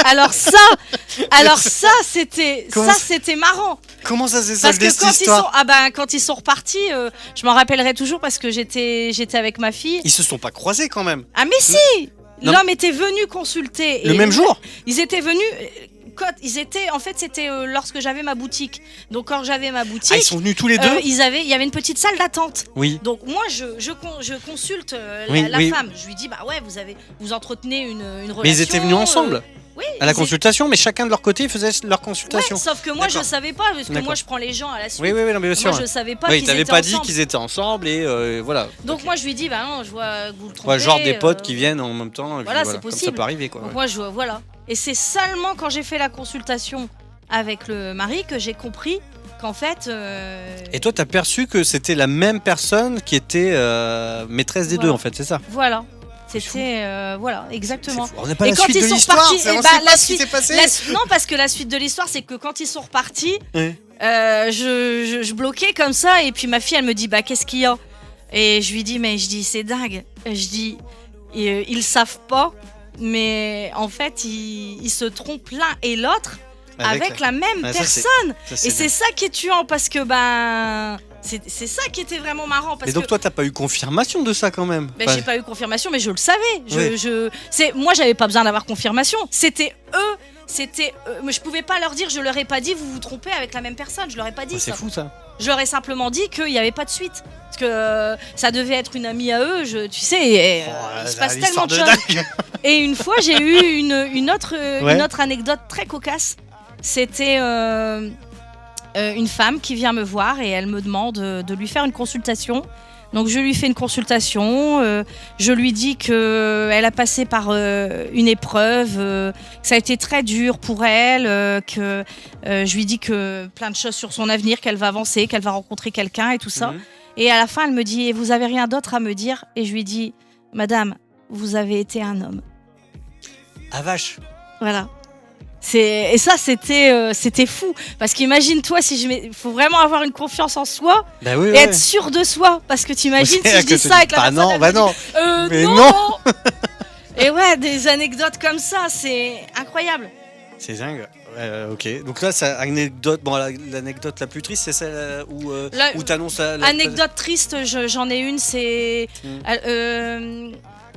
Speaker 2: marrant.
Speaker 1: Comment ça s'est soldé cette histoire?
Speaker 2: Quand ils sont repartis, je m'en rappellerai toujours parce que j'étais avec ma fille.
Speaker 1: Ils se sont pas croisés quand même.
Speaker 2: Ah mais si. L'homme était venu consulter.
Speaker 1: Le même jour?
Speaker 2: Ils étaient venus. En fait, c'était lorsque j'avais ma boutique. Donc quand j'avais ma boutique,
Speaker 1: ils sont venus tous les deux.
Speaker 2: Il y avait une petite salle d'attente.
Speaker 1: Oui.
Speaker 2: Donc moi, je consulte la femme. Je lui dis, vous entretenez une relation.
Speaker 1: Mais ils étaient venus ensemble.
Speaker 2: Oui.
Speaker 1: À la consultation, mais chacun de leur côté faisait leur consultation.
Speaker 2: Sauf que moi, je savais pas, parce que moi, je prends les gens à la suite.
Speaker 1: Oui, non, mais bien sûr.
Speaker 2: Moi, je savais pas qu'ils étaient ensemble.
Speaker 1: Ils t'avaient pas dit qu'ils étaient ensemble et voilà.
Speaker 2: Donc moi, je lui dis, non, je vois que vous le trompez.
Speaker 1: Genre des potes qui viennent en même temps.
Speaker 2: Voilà, c'est possible.
Speaker 1: Comme ça peut arriver, quoi.
Speaker 2: Donc moi, voilà. Et c'est seulement quand j'ai fait la consultation avec le mari que j'ai compris qu'en fait...
Speaker 1: Et toi, t'as perçu que c'était la même personne qui était maîtresse des deux, en fait, c'est ça?
Speaker 2: Voilà. C'était voilà, exactement.
Speaker 1: On n'a pas
Speaker 2: Et
Speaker 1: la
Speaker 2: quand
Speaker 1: suite
Speaker 2: ils
Speaker 1: de
Speaker 2: sont
Speaker 1: l'histoire.
Speaker 2: repartis,
Speaker 1: On
Speaker 2: eh
Speaker 1: sait
Speaker 2: ben,
Speaker 1: pas ce qui s'est passé.
Speaker 2: Non, parce que la suite de l'histoire, c'est que quand ils sont repartis,
Speaker 1: Ouais.
Speaker 2: je bloquais comme ça, et puis ma fille, elle me dit, bah qu'est-ce qu'il y a? Et je lui dis, c'est dingue. Je dis, ils savent pas, mais en fait, ils se trompent l'un et l'autre avec la même personne. Et c'est ça qui est tuant, parce que c'est ça qui était vraiment marrant. Parce
Speaker 1: et donc toi, t'as pas eu confirmation de ça quand même?
Speaker 2: J'ai pas eu confirmation, mais je le savais. Moi, j'avais pas besoin d'avoir confirmation. C'était eux. Mais je pouvais pas leur dire, je leur ai pas dit, vous vous trompez avec la même personne. Je leur ai pas dit ça.
Speaker 1: C'est fou ça.
Speaker 2: Je leur ai simplement dit qu'il n'y avait pas de suite. Parce que ça devait être une amie à eux, tu sais, il se passe tellement de choses. Et une fois, j'ai eu une autre anecdote très cocasse. C'était une femme qui vient me voir et elle me demande de lui faire une consultation. Donc je lui fais une consultation, je lui dis qu'elle a passé par une épreuve, que ça a été très dur pour elle, que je lui dis que plein de choses sur son avenir, qu'elle va avancer, qu'elle va rencontrer quelqu'un et tout ça. Et à la fin, elle me dit, vous avez rien d'autre à me dire? Et je lui dis, madame, vous avez été un homme.
Speaker 1: Ah vache.
Speaker 2: Voilà. Et ça, c'était fou. Parce qu'imagine-toi, il faut vraiment avoir une confiance en soi et être sûr de soi. Parce que t'imagines si je dis ça avec la personne.
Speaker 1: Non.
Speaker 2: Mais non. Et ouais, des anecdotes comme ça, c'est incroyable.
Speaker 1: C'est dingue. Ok. Donc là, anecdote. Bon, l'anecdote la plus triste, c'est celle où t'annonces
Speaker 2: Anecdote triste, j'en ai une, c'est.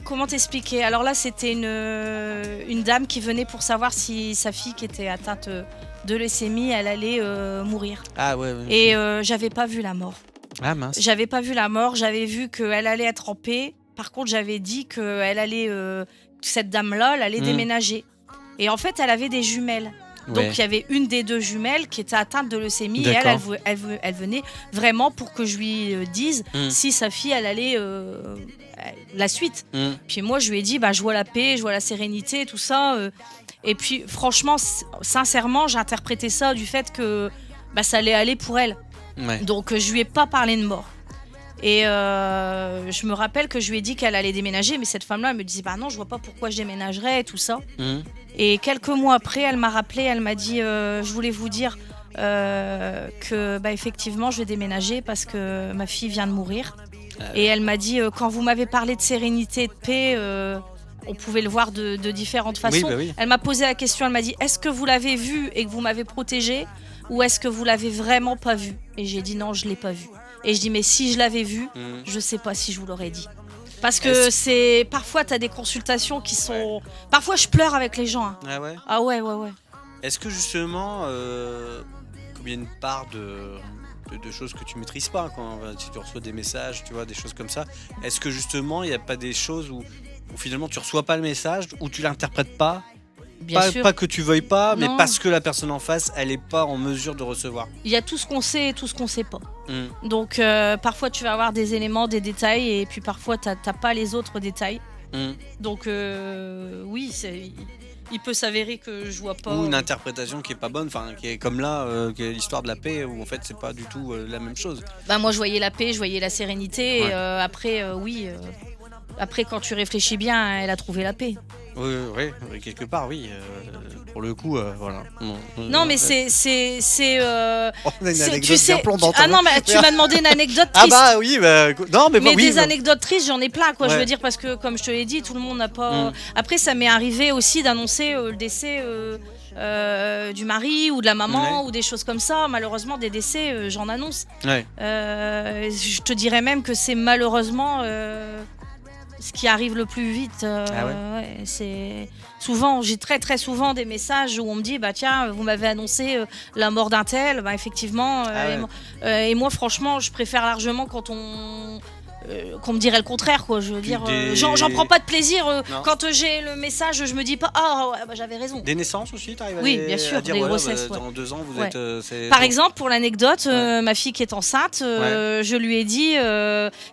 Speaker 2: Comment t'expliquer? Alors là, c'était une dame qui venait pour savoir si sa fille, qui était atteinte de leucémie, elle allait mourir.
Speaker 1: Ah ouais.
Speaker 2: Et j'avais pas vu la mort.
Speaker 1: Ah mince.
Speaker 2: J'avais pas vu la mort, j'avais vu qu'elle allait être en paix. Par contre, j'avais dit qu'elle allait, cette dame-là, elle allait déménager. Et en fait, elle avait des jumelles. Donc il y avait une des deux jumelles qui était atteinte de leucémie.
Speaker 1: D'accord.
Speaker 2: Et elle venait vraiment pour que je lui dise si sa fille, elle allait la suite. Puis moi, je lui ai dit, je vois la paix, je vois la sérénité, tout ça. Et puis franchement, sincèrement, j'ai interprété ça du fait que ça allait aller pour elle.
Speaker 1: Ouais.
Speaker 2: Donc je lui ai pas parlé de mort. Et je me rappelle que je lui ai dit qu'elle allait déménager, mais cette femme-là, elle me disait, non, je vois pas pourquoi je déménagerais et tout ça. Et quelques mois après, elle m'a rappelé, elle m'a dit, je voulais vous dire que effectivement, je vais déménager parce que ma fille vient de mourir. Et elle m'a dit, quand vous m'avez parlé de sérénité et de paix, on pouvait le voir de différentes façons.
Speaker 1: Oui.
Speaker 2: Elle m'a posé la question, elle m'a dit, est-ce que vous l'avez vu et que vous m'avez protégée, ou est-ce que vous l'avez vraiment pas vu? Et j'ai dit, non, je l'ai pas vu. Et je dis, mais si je l'avais vu, je sais pas si je vous l'aurais dit. Parce que parfois, t'as des consultations qui sont... Ouais. Parfois, je pleure avec les gens. Hein.
Speaker 1: Ah ouais?
Speaker 2: Ah ouais.
Speaker 1: Est-ce que justement, comme il y a une part de choses que tu maîtrises pas, quand si tu reçois des messages, tu vois, des choses comme ça, est-ce que justement, il n'y a pas des choses où finalement, tu reçois pas le message, où tu l'interprètes pas? Pas que tu veuilles pas, mais parce que la personne en face, elle est pas en mesure de recevoir.
Speaker 2: Il y a tout ce qu'on sait et tout ce qu'on sait pas. Donc parfois tu vas avoir des éléments, des détails, et puis parfois t'as pas les autres détails. Donc oui, il peut s'avérer que je vois pas.
Speaker 1: Ou une interprétation qui est pas bonne, qui est comme là, qui est l'histoire de la paix, où en fait c'est pas du tout la même chose.
Speaker 2: Moi je voyais la paix, je voyais la sérénité, et après oui. Après, quand tu réfléchis bien, elle a trouvé la paix.
Speaker 1: Oui, quelque part, oui. Pour le coup, voilà.
Speaker 2: Non, mais c'est.
Speaker 1: On a une anecdote bien plombante.
Speaker 2: Ah non, mais tu m'as demandé une anecdote triste.
Speaker 1: Ah bah oui, non, mais oui.
Speaker 2: Des anecdotes tristes, j'en ai plein, quoi. Je veux dire, parce que, comme je te l'ai dit, tout le monde n'a pas. Après, ça m'est arrivé aussi d'annoncer le décès du mari ou de la maman ou des choses comme ça. Malheureusement, des décès, j'en annonce. Je te dirais même que c'est malheureusement. Ce qui arrive le plus vite, c'est souvent, j'ai très souvent des messages où on me dit tiens, vous m'avez annoncé la mort d'un tel, effectivement, et moi franchement je préfère largement quand qu'on me dirait le contraire, quoi. Je veux dire, j'en prends pas de plaisir quand j'ai le message, je me dis pas j'avais raison.
Speaker 1: Des naissances aussi, t'arrives
Speaker 2: oui, bien sûr,
Speaker 1: à dire
Speaker 2: des grossesses.
Speaker 1: Dans 2 ans vous êtes.
Speaker 2: Par exemple, pour l'anecdote, ma fille qui est enceinte, je lui ai dit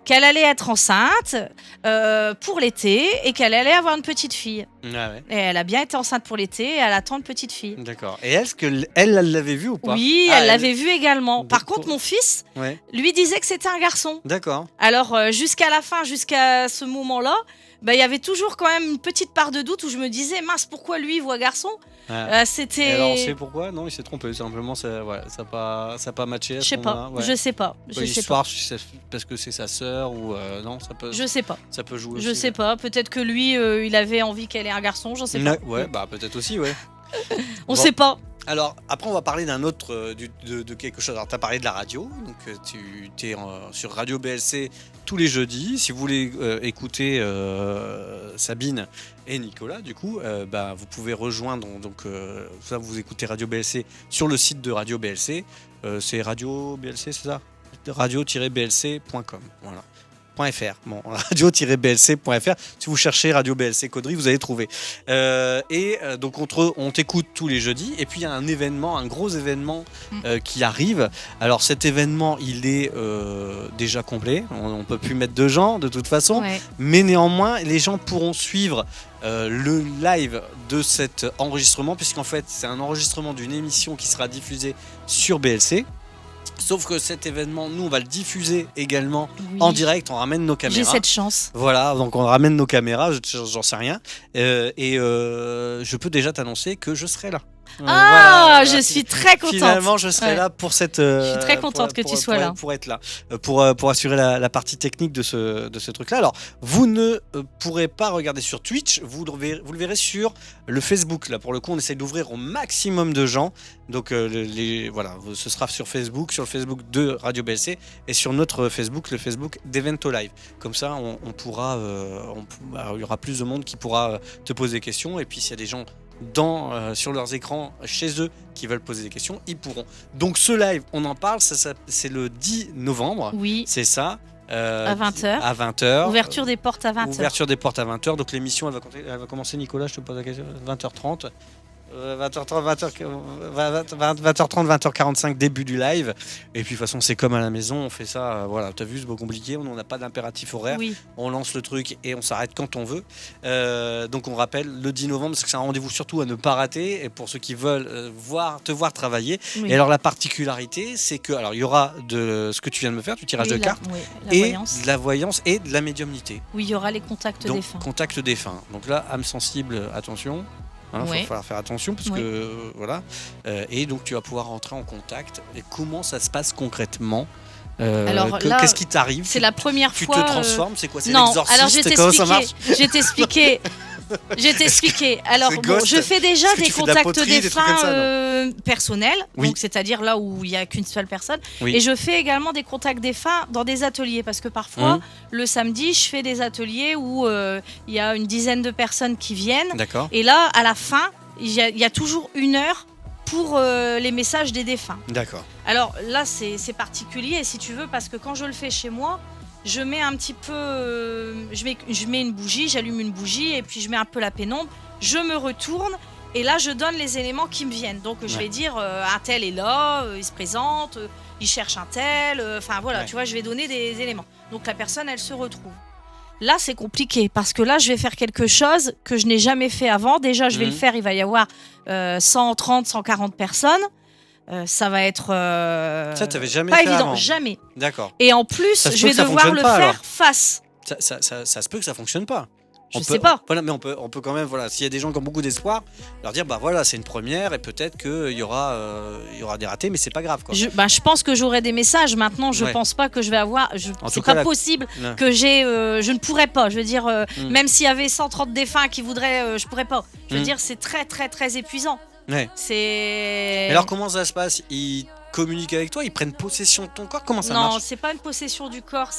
Speaker 2: qu'elle allait être enceinte pour l'été et qu'elle allait avoir une petite fille.
Speaker 1: Ah ouais.
Speaker 2: Et elle a bien été enceinte pour l'été et elle attend une petite fille.
Speaker 1: D'accord. Et est-ce que elle l'avait vu ou pas?
Speaker 2: Oui,
Speaker 1: Ah,
Speaker 2: elle l'avait vu également. Par
Speaker 1: Donc,
Speaker 2: contre, mon fils,
Speaker 1: Ouais.
Speaker 2: lui disait que c'était un garçon.
Speaker 1: D'accord.
Speaker 2: Alors, jusqu'à la fin, jusqu'à ce moment-là, il y avait toujours quand même une petite part de doute où je me disais, mince, pourquoi lui il voit garçon?
Speaker 1: Ah. Et
Speaker 2: C'était.
Speaker 1: alors, on sait pourquoi? Non, il s'est trompé. Simplement, ça, voilà, ça a pas matché. À
Speaker 2: Je
Speaker 1: ce
Speaker 2: sais pas,
Speaker 1: moment-là. Ouais.
Speaker 2: je sais pas, je sais pas.
Speaker 1: Histoire, parce que c'est sa sœur ou non,
Speaker 2: Je sais pas,
Speaker 1: ça peut jouer.
Speaker 2: je
Speaker 1: aussi,
Speaker 2: sais pas. Peut-être que lui, il avait envie qu'elle ait un garçon, j'en sais pas.
Speaker 1: Ouais, bah peut-être aussi, ouais.
Speaker 2: On
Speaker 1: Bon.
Speaker 2: sait pas.
Speaker 1: Alors, après, on va parler d'un autre, de quelque chose. Alors, tu as parlé de la radio, donc tu es sur Radio BLC tous les jeudis. Si vous voulez écouter Sabine et Nicolas, du coup, vous pouvez rejoindre, donc ça, vous écoutez Radio BLC sur le site de Radio BLC. C'est Radio BLC, c'est ça? Radio-blc.com, voilà. .fr. Bon, radio-blc.fr. Si vous cherchez Radio BLC Caudry, vous allez trouver. Donc on t'écoute tous les jeudis. Et puis il y a un événement, un gros événement qui arrive. Alors cet événement, il est déjà complet. On peut plus mettre de gens de toute façon.
Speaker 2: Ouais.
Speaker 1: Mais néanmoins, les gens pourront suivre le live de cet enregistrement, puisqu'en fait c'est un enregistrement d'une émission qui sera diffusée sur BLC. Sauf que cet événement, nous, on va le diffuser également en direct. On ramène nos caméras.
Speaker 2: J'ai cette chance.
Speaker 1: Voilà, donc on ramène nos caméras, j'en sais rien. Je peux déjà t'annoncer que je serai là.
Speaker 2: Je suis très contente.
Speaker 1: Finalement, je serai là pour cette.
Speaker 2: Je suis très contente que tu sois là.
Speaker 1: Pour être là, pour assurer la partie technique de ce truc-là. Alors, vous ne pourrez pas regarder sur Twitch, vous le verrez sur le Facebook. Là, pour le coup, on essaie d'ouvrir au maximum de gens. Donc, voilà, ce sera sur Facebook, sur le Facebook de Radio BLC et sur notre Facebook, le Facebook d'Evento Live. Comme ça, on pourra, il y aura plus de monde qui pourra te poser des questions. Et puis, s'il y a des gens sur leurs écrans chez eux qui veulent poser des questions, ils pourront. Donc ce live, on en parle, c'est le 10 novembre.
Speaker 2: Oui.
Speaker 1: C'est ça.
Speaker 2: À 20h.
Speaker 1: À 20h.
Speaker 2: Ouverture des portes à 20h.
Speaker 1: Ouverture des portes à 20h. Donc l'émission, elle va commencer, Nicolas, je te pose la question, 20h30. 20h30, 20h45, début du live. Et puis de toute façon, c'est comme à la maison, on fait ça. Voilà, t'as vu, c'est pas compliqué. On n'a pas d'impératif horaire.
Speaker 2: Oui.
Speaker 1: On lance le truc et on s'arrête quand on veut. Donc on rappelle le 10 novembre, parce que c'est un rendez-vous surtout à ne pas rater. Et pour ceux qui veulent te voir travailler.
Speaker 2: Oui.
Speaker 1: Et alors la particularité, c'est que il y aura de ce que tu viens de me faire, du tirage de cartes, et de la voyance et de la médiumnité.
Speaker 2: Oui, il y aura les contacts
Speaker 1: Donc,
Speaker 2: défunts.
Speaker 1: contact défunt. Donc là, âme sensible, attention. Il va falloir faire attention parce que voilà. Et donc tu vas pouvoir rentrer en contact. Et comment ça se passe concrètement?
Speaker 2: Alors là,
Speaker 1: qu'est-ce qui t'arrive?
Speaker 2: C'est la première fois.
Speaker 1: Tu te transformes? C'est quoi? C'est
Speaker 2: non,
Speaker 1: l'exorciste?
Speaker 2: alors je vais t'expliquer. Alors bon, je fais déjà des contacts défunts personnels, donc c'est-à-dire là où il n'y a qu'une seule personne. Oui. Et je fais également des contacts défunts dans des ateliers parce que parfois le samedi je fais des ateliers où il y a une dizaine de personnes qui viennent.
Speaker 1: D'accord.
Speaker 2: Et là à la fin il y a toujours 1 heure pour les messages des défunts. D'accord. Alors là c'est particulier si tu veux parce que quand je le fais chez moi, je mets un petit peu, je mets une bougie, j'allume une bougie et puis je mets un peu la pénombre, je me retourne et là je donne les éléments qui me viennent. Donc je vais dire un tel est là, il se présente, il cherche un tel, enfin voilà, tu vois, je vais donner des éléments. Donc la personne elle se retrouve. Là c'est compliqué parce que là je vais faire quelque chose que je n'ai jamais fait avant. Déjà je vais le faire, il va y avoir 130, 140 personnes. Ça va être
Speaker 1: ça t'avais jamais
Speaker 2: pas
Speaker 1: fait
Speaker 2: évident,
Speaker 1: avant.
Speaker 2: jamais.
Speaker 1: D'accord.
Speaker 2: Et en plus, je vais devoir le faire face.
Speaker 1: Ça se peut que ça fonctionne pas.
Speaker 2: Je sais pas.
Speaker 1: Voilà, mais on peut quand même, voilà, s'il y a des gens qui ont beaucoup d'espoir, leur dire voilà, c'est une première et peut-être qu'il y aura des ratés, mais c'est pas grave quoi.
Speaker 2: Je pense que j'aurai des messages. Maintenant, je pense pas que je vais avoir. C'est pas possible que je ne pourrais pas. Je veux dire, même s'il y avait 130 défunts qui voudraient, je pourrais pas. Je veux dire, c'est très très très épuisant. Ouais.
Speaker 1: Mais alors comment ça se passe? Ils communiquent avec toi, ils prennent possession de ton corps, comment ça marche?
Speaker 2: Non, c'est pas une possession du corps,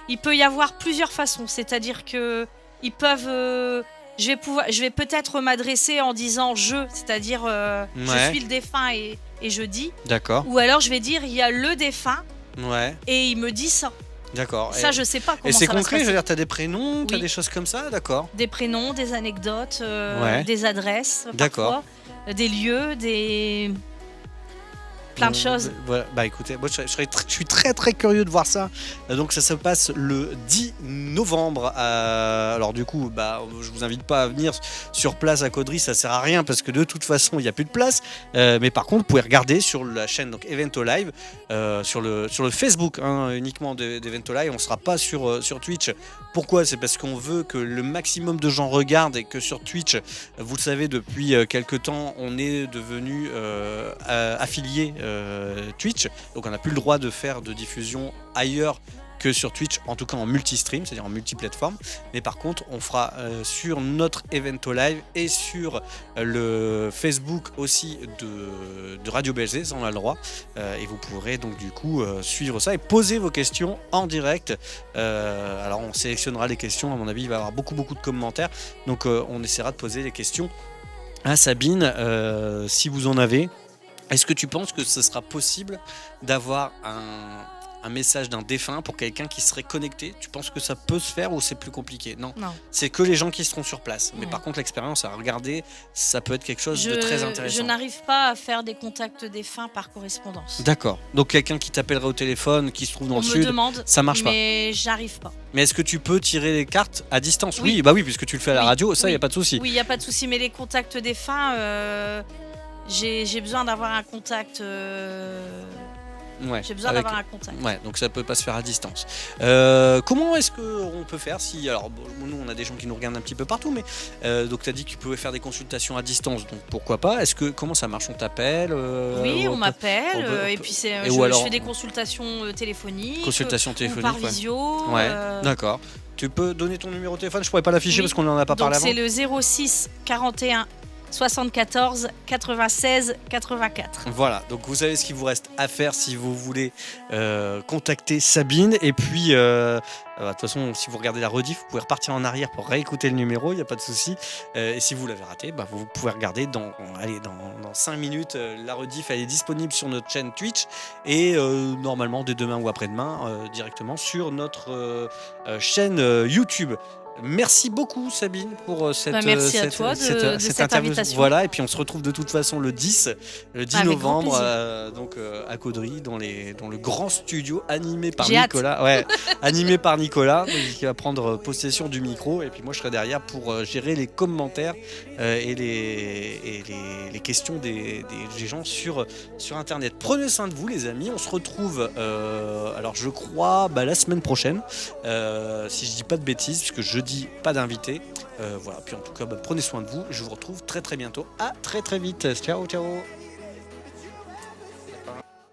Speaker 2: il peut y avoir plusieurs façons, c'est-à-dire que ils peuvent je vais peut-être m'adresser en disant c'est-à-dire je suis le défunt et je dis. D'accord. Ou alors je vais dire il y a le défunt. Ouais. Et il me dit ça. D'accord. Ça, je sais pas comment ça va se passer.
Speaker 1: Et c'est concret, je veux dire, t'as des prénoms, t'as des choses comme ça, d'accord?
Speaker 2: Des prénoms, des anecdotes, des adresses,
Speaker 1: d'accord.
Speaker 2: Parfois, des lieux, plein de choses.
Speaker 1: Voilà. Bah écoutez, moi je suis très très curieux de voir ça. Donc ça se passe le 10 novembre. Alors du coup, bah je vous invite pas à venir sur place à Caudry, ça sert à rien parce que de toute façon il n'y a plus de place. Mais par contre, vous pouvez regarder sur la chaîne donc Evento Live, sur le Facebook uniquement d'Evento Live. On sera pas sur Twitch. Pourquoi ? C'est parce qu'on veut que le maximum de gens regardent et que sur Twitch, vous le savez, depuis quelques temps, on est devenu affilié Twitch. Donc on n'a plus le droit de faire de diffusion ailleurs que sur Twitch, en tout cas en multi-stream, c'est-à-dire en multi-plateforme. Mais par contre, on fera sur notre Evento Live et sur le Facebook aussi de Radio BLZ, ça on a le droit. Et vous pourrez donc du coup suivre ça et poser vos questions en direct. Alors on sélectionnera les questions, à mon avis il va y avoir beaucoup de commentaires. Donc on essaiera de poser les questions à Sabine, si vous en avez. Est-ce que tu penses que ce sera possible d'avoir un message d'un défunt pour quelqu'un qui serait connecté ? Tu penses que ça peut se faire ou c'est plus compliqué ? Non. C'est que les gens qui seront sur place. Mais par contre, l'expérience à regarder, ça peut être quelque chose de très intéressant.
Speaker 2: Je n'arrive pas à faire des contacts défunts par correspondance.
Speaker 1: D'accord. Donc quelqu'un qui t'appellerait au téléphone, qui se trouve dans le sud, ça marche pas.
Speaker 2: Mais j'arrive pas.
Speaker 1: Mais est-ce que tu peux tirer les cartes à distance ? Oui, bah oui, puisque tu le fais à la radio, ça, il n'y a pas de souci.
Speaker 2: Oui, il n'y a pas de souci. Mais les contacts défunts, j'ai besoin d'avoir un contact.
Speaker 1: Ouais,
Speaker 2: j'ai besoin d'avoir un contact.
Speaker 1: Ouais, donc ça peut pas se faire à distance. Comment est-ce qu'on peut faire si... Alors, nous, on a des gens qui nous regardent un petit peu partout, mais... donc, tu as dit que tu pouvais faire des consultations à distance, donc pourquoi pas ? Comment ça marche ? On t'appelle
Speaker 2: Oui, on m'appelle, et puis je fais des consultations téléphoniques.
Speaker 1: Consultations téléphoniques,
Speaker 2: ou par visio.
Speaker 1: Ouais, d'accord. Tu peux donner ton numéro de téléphone ? Je pourrais pas l'afficher parce qu'on en a pas parlé avant.
Speaker 2: Donc, c'est le 06 41 74 96 84.
Speaker 1: Voilà, donc vous savez ce qu'il vous reste à faire si vous voulez contacter Sabine. Et puis, de toute façon, si vous regardez la rediff, vous pouvez repartir en arrière pour réécouter le numéro, il n'y a pas de souci. Et si vous l'avez raté, vous pouvez regarder dans 5 minutes. La rediff, elle est disponible sur notre chaîne Twitch et normalement dès demain ou après-demain directement sur notre chaîne YouTube. Merci beaucoup Sabine pour cette
Speaker 2: invitation.
Speaker 1: Voilà, et puis on se retrouve de toute façon le 10 novembre donc à Caudry dans le grand studio animé par Nicolas. Ouais, animé par Nicolas qui va prendre possession du micro, et puis moi je serai derrière pour gérer les commentaires et les questions des gens sur internet. Prenez soin de vous les amis, on se retrouve alors je crois la semaine prochaine si je dis pas de bêtises, puisque jeudi pas d'invité. Voilà, puis en tout cas prenez soin de vous, je vous retrouve très bientôt. À très vite. Ciao.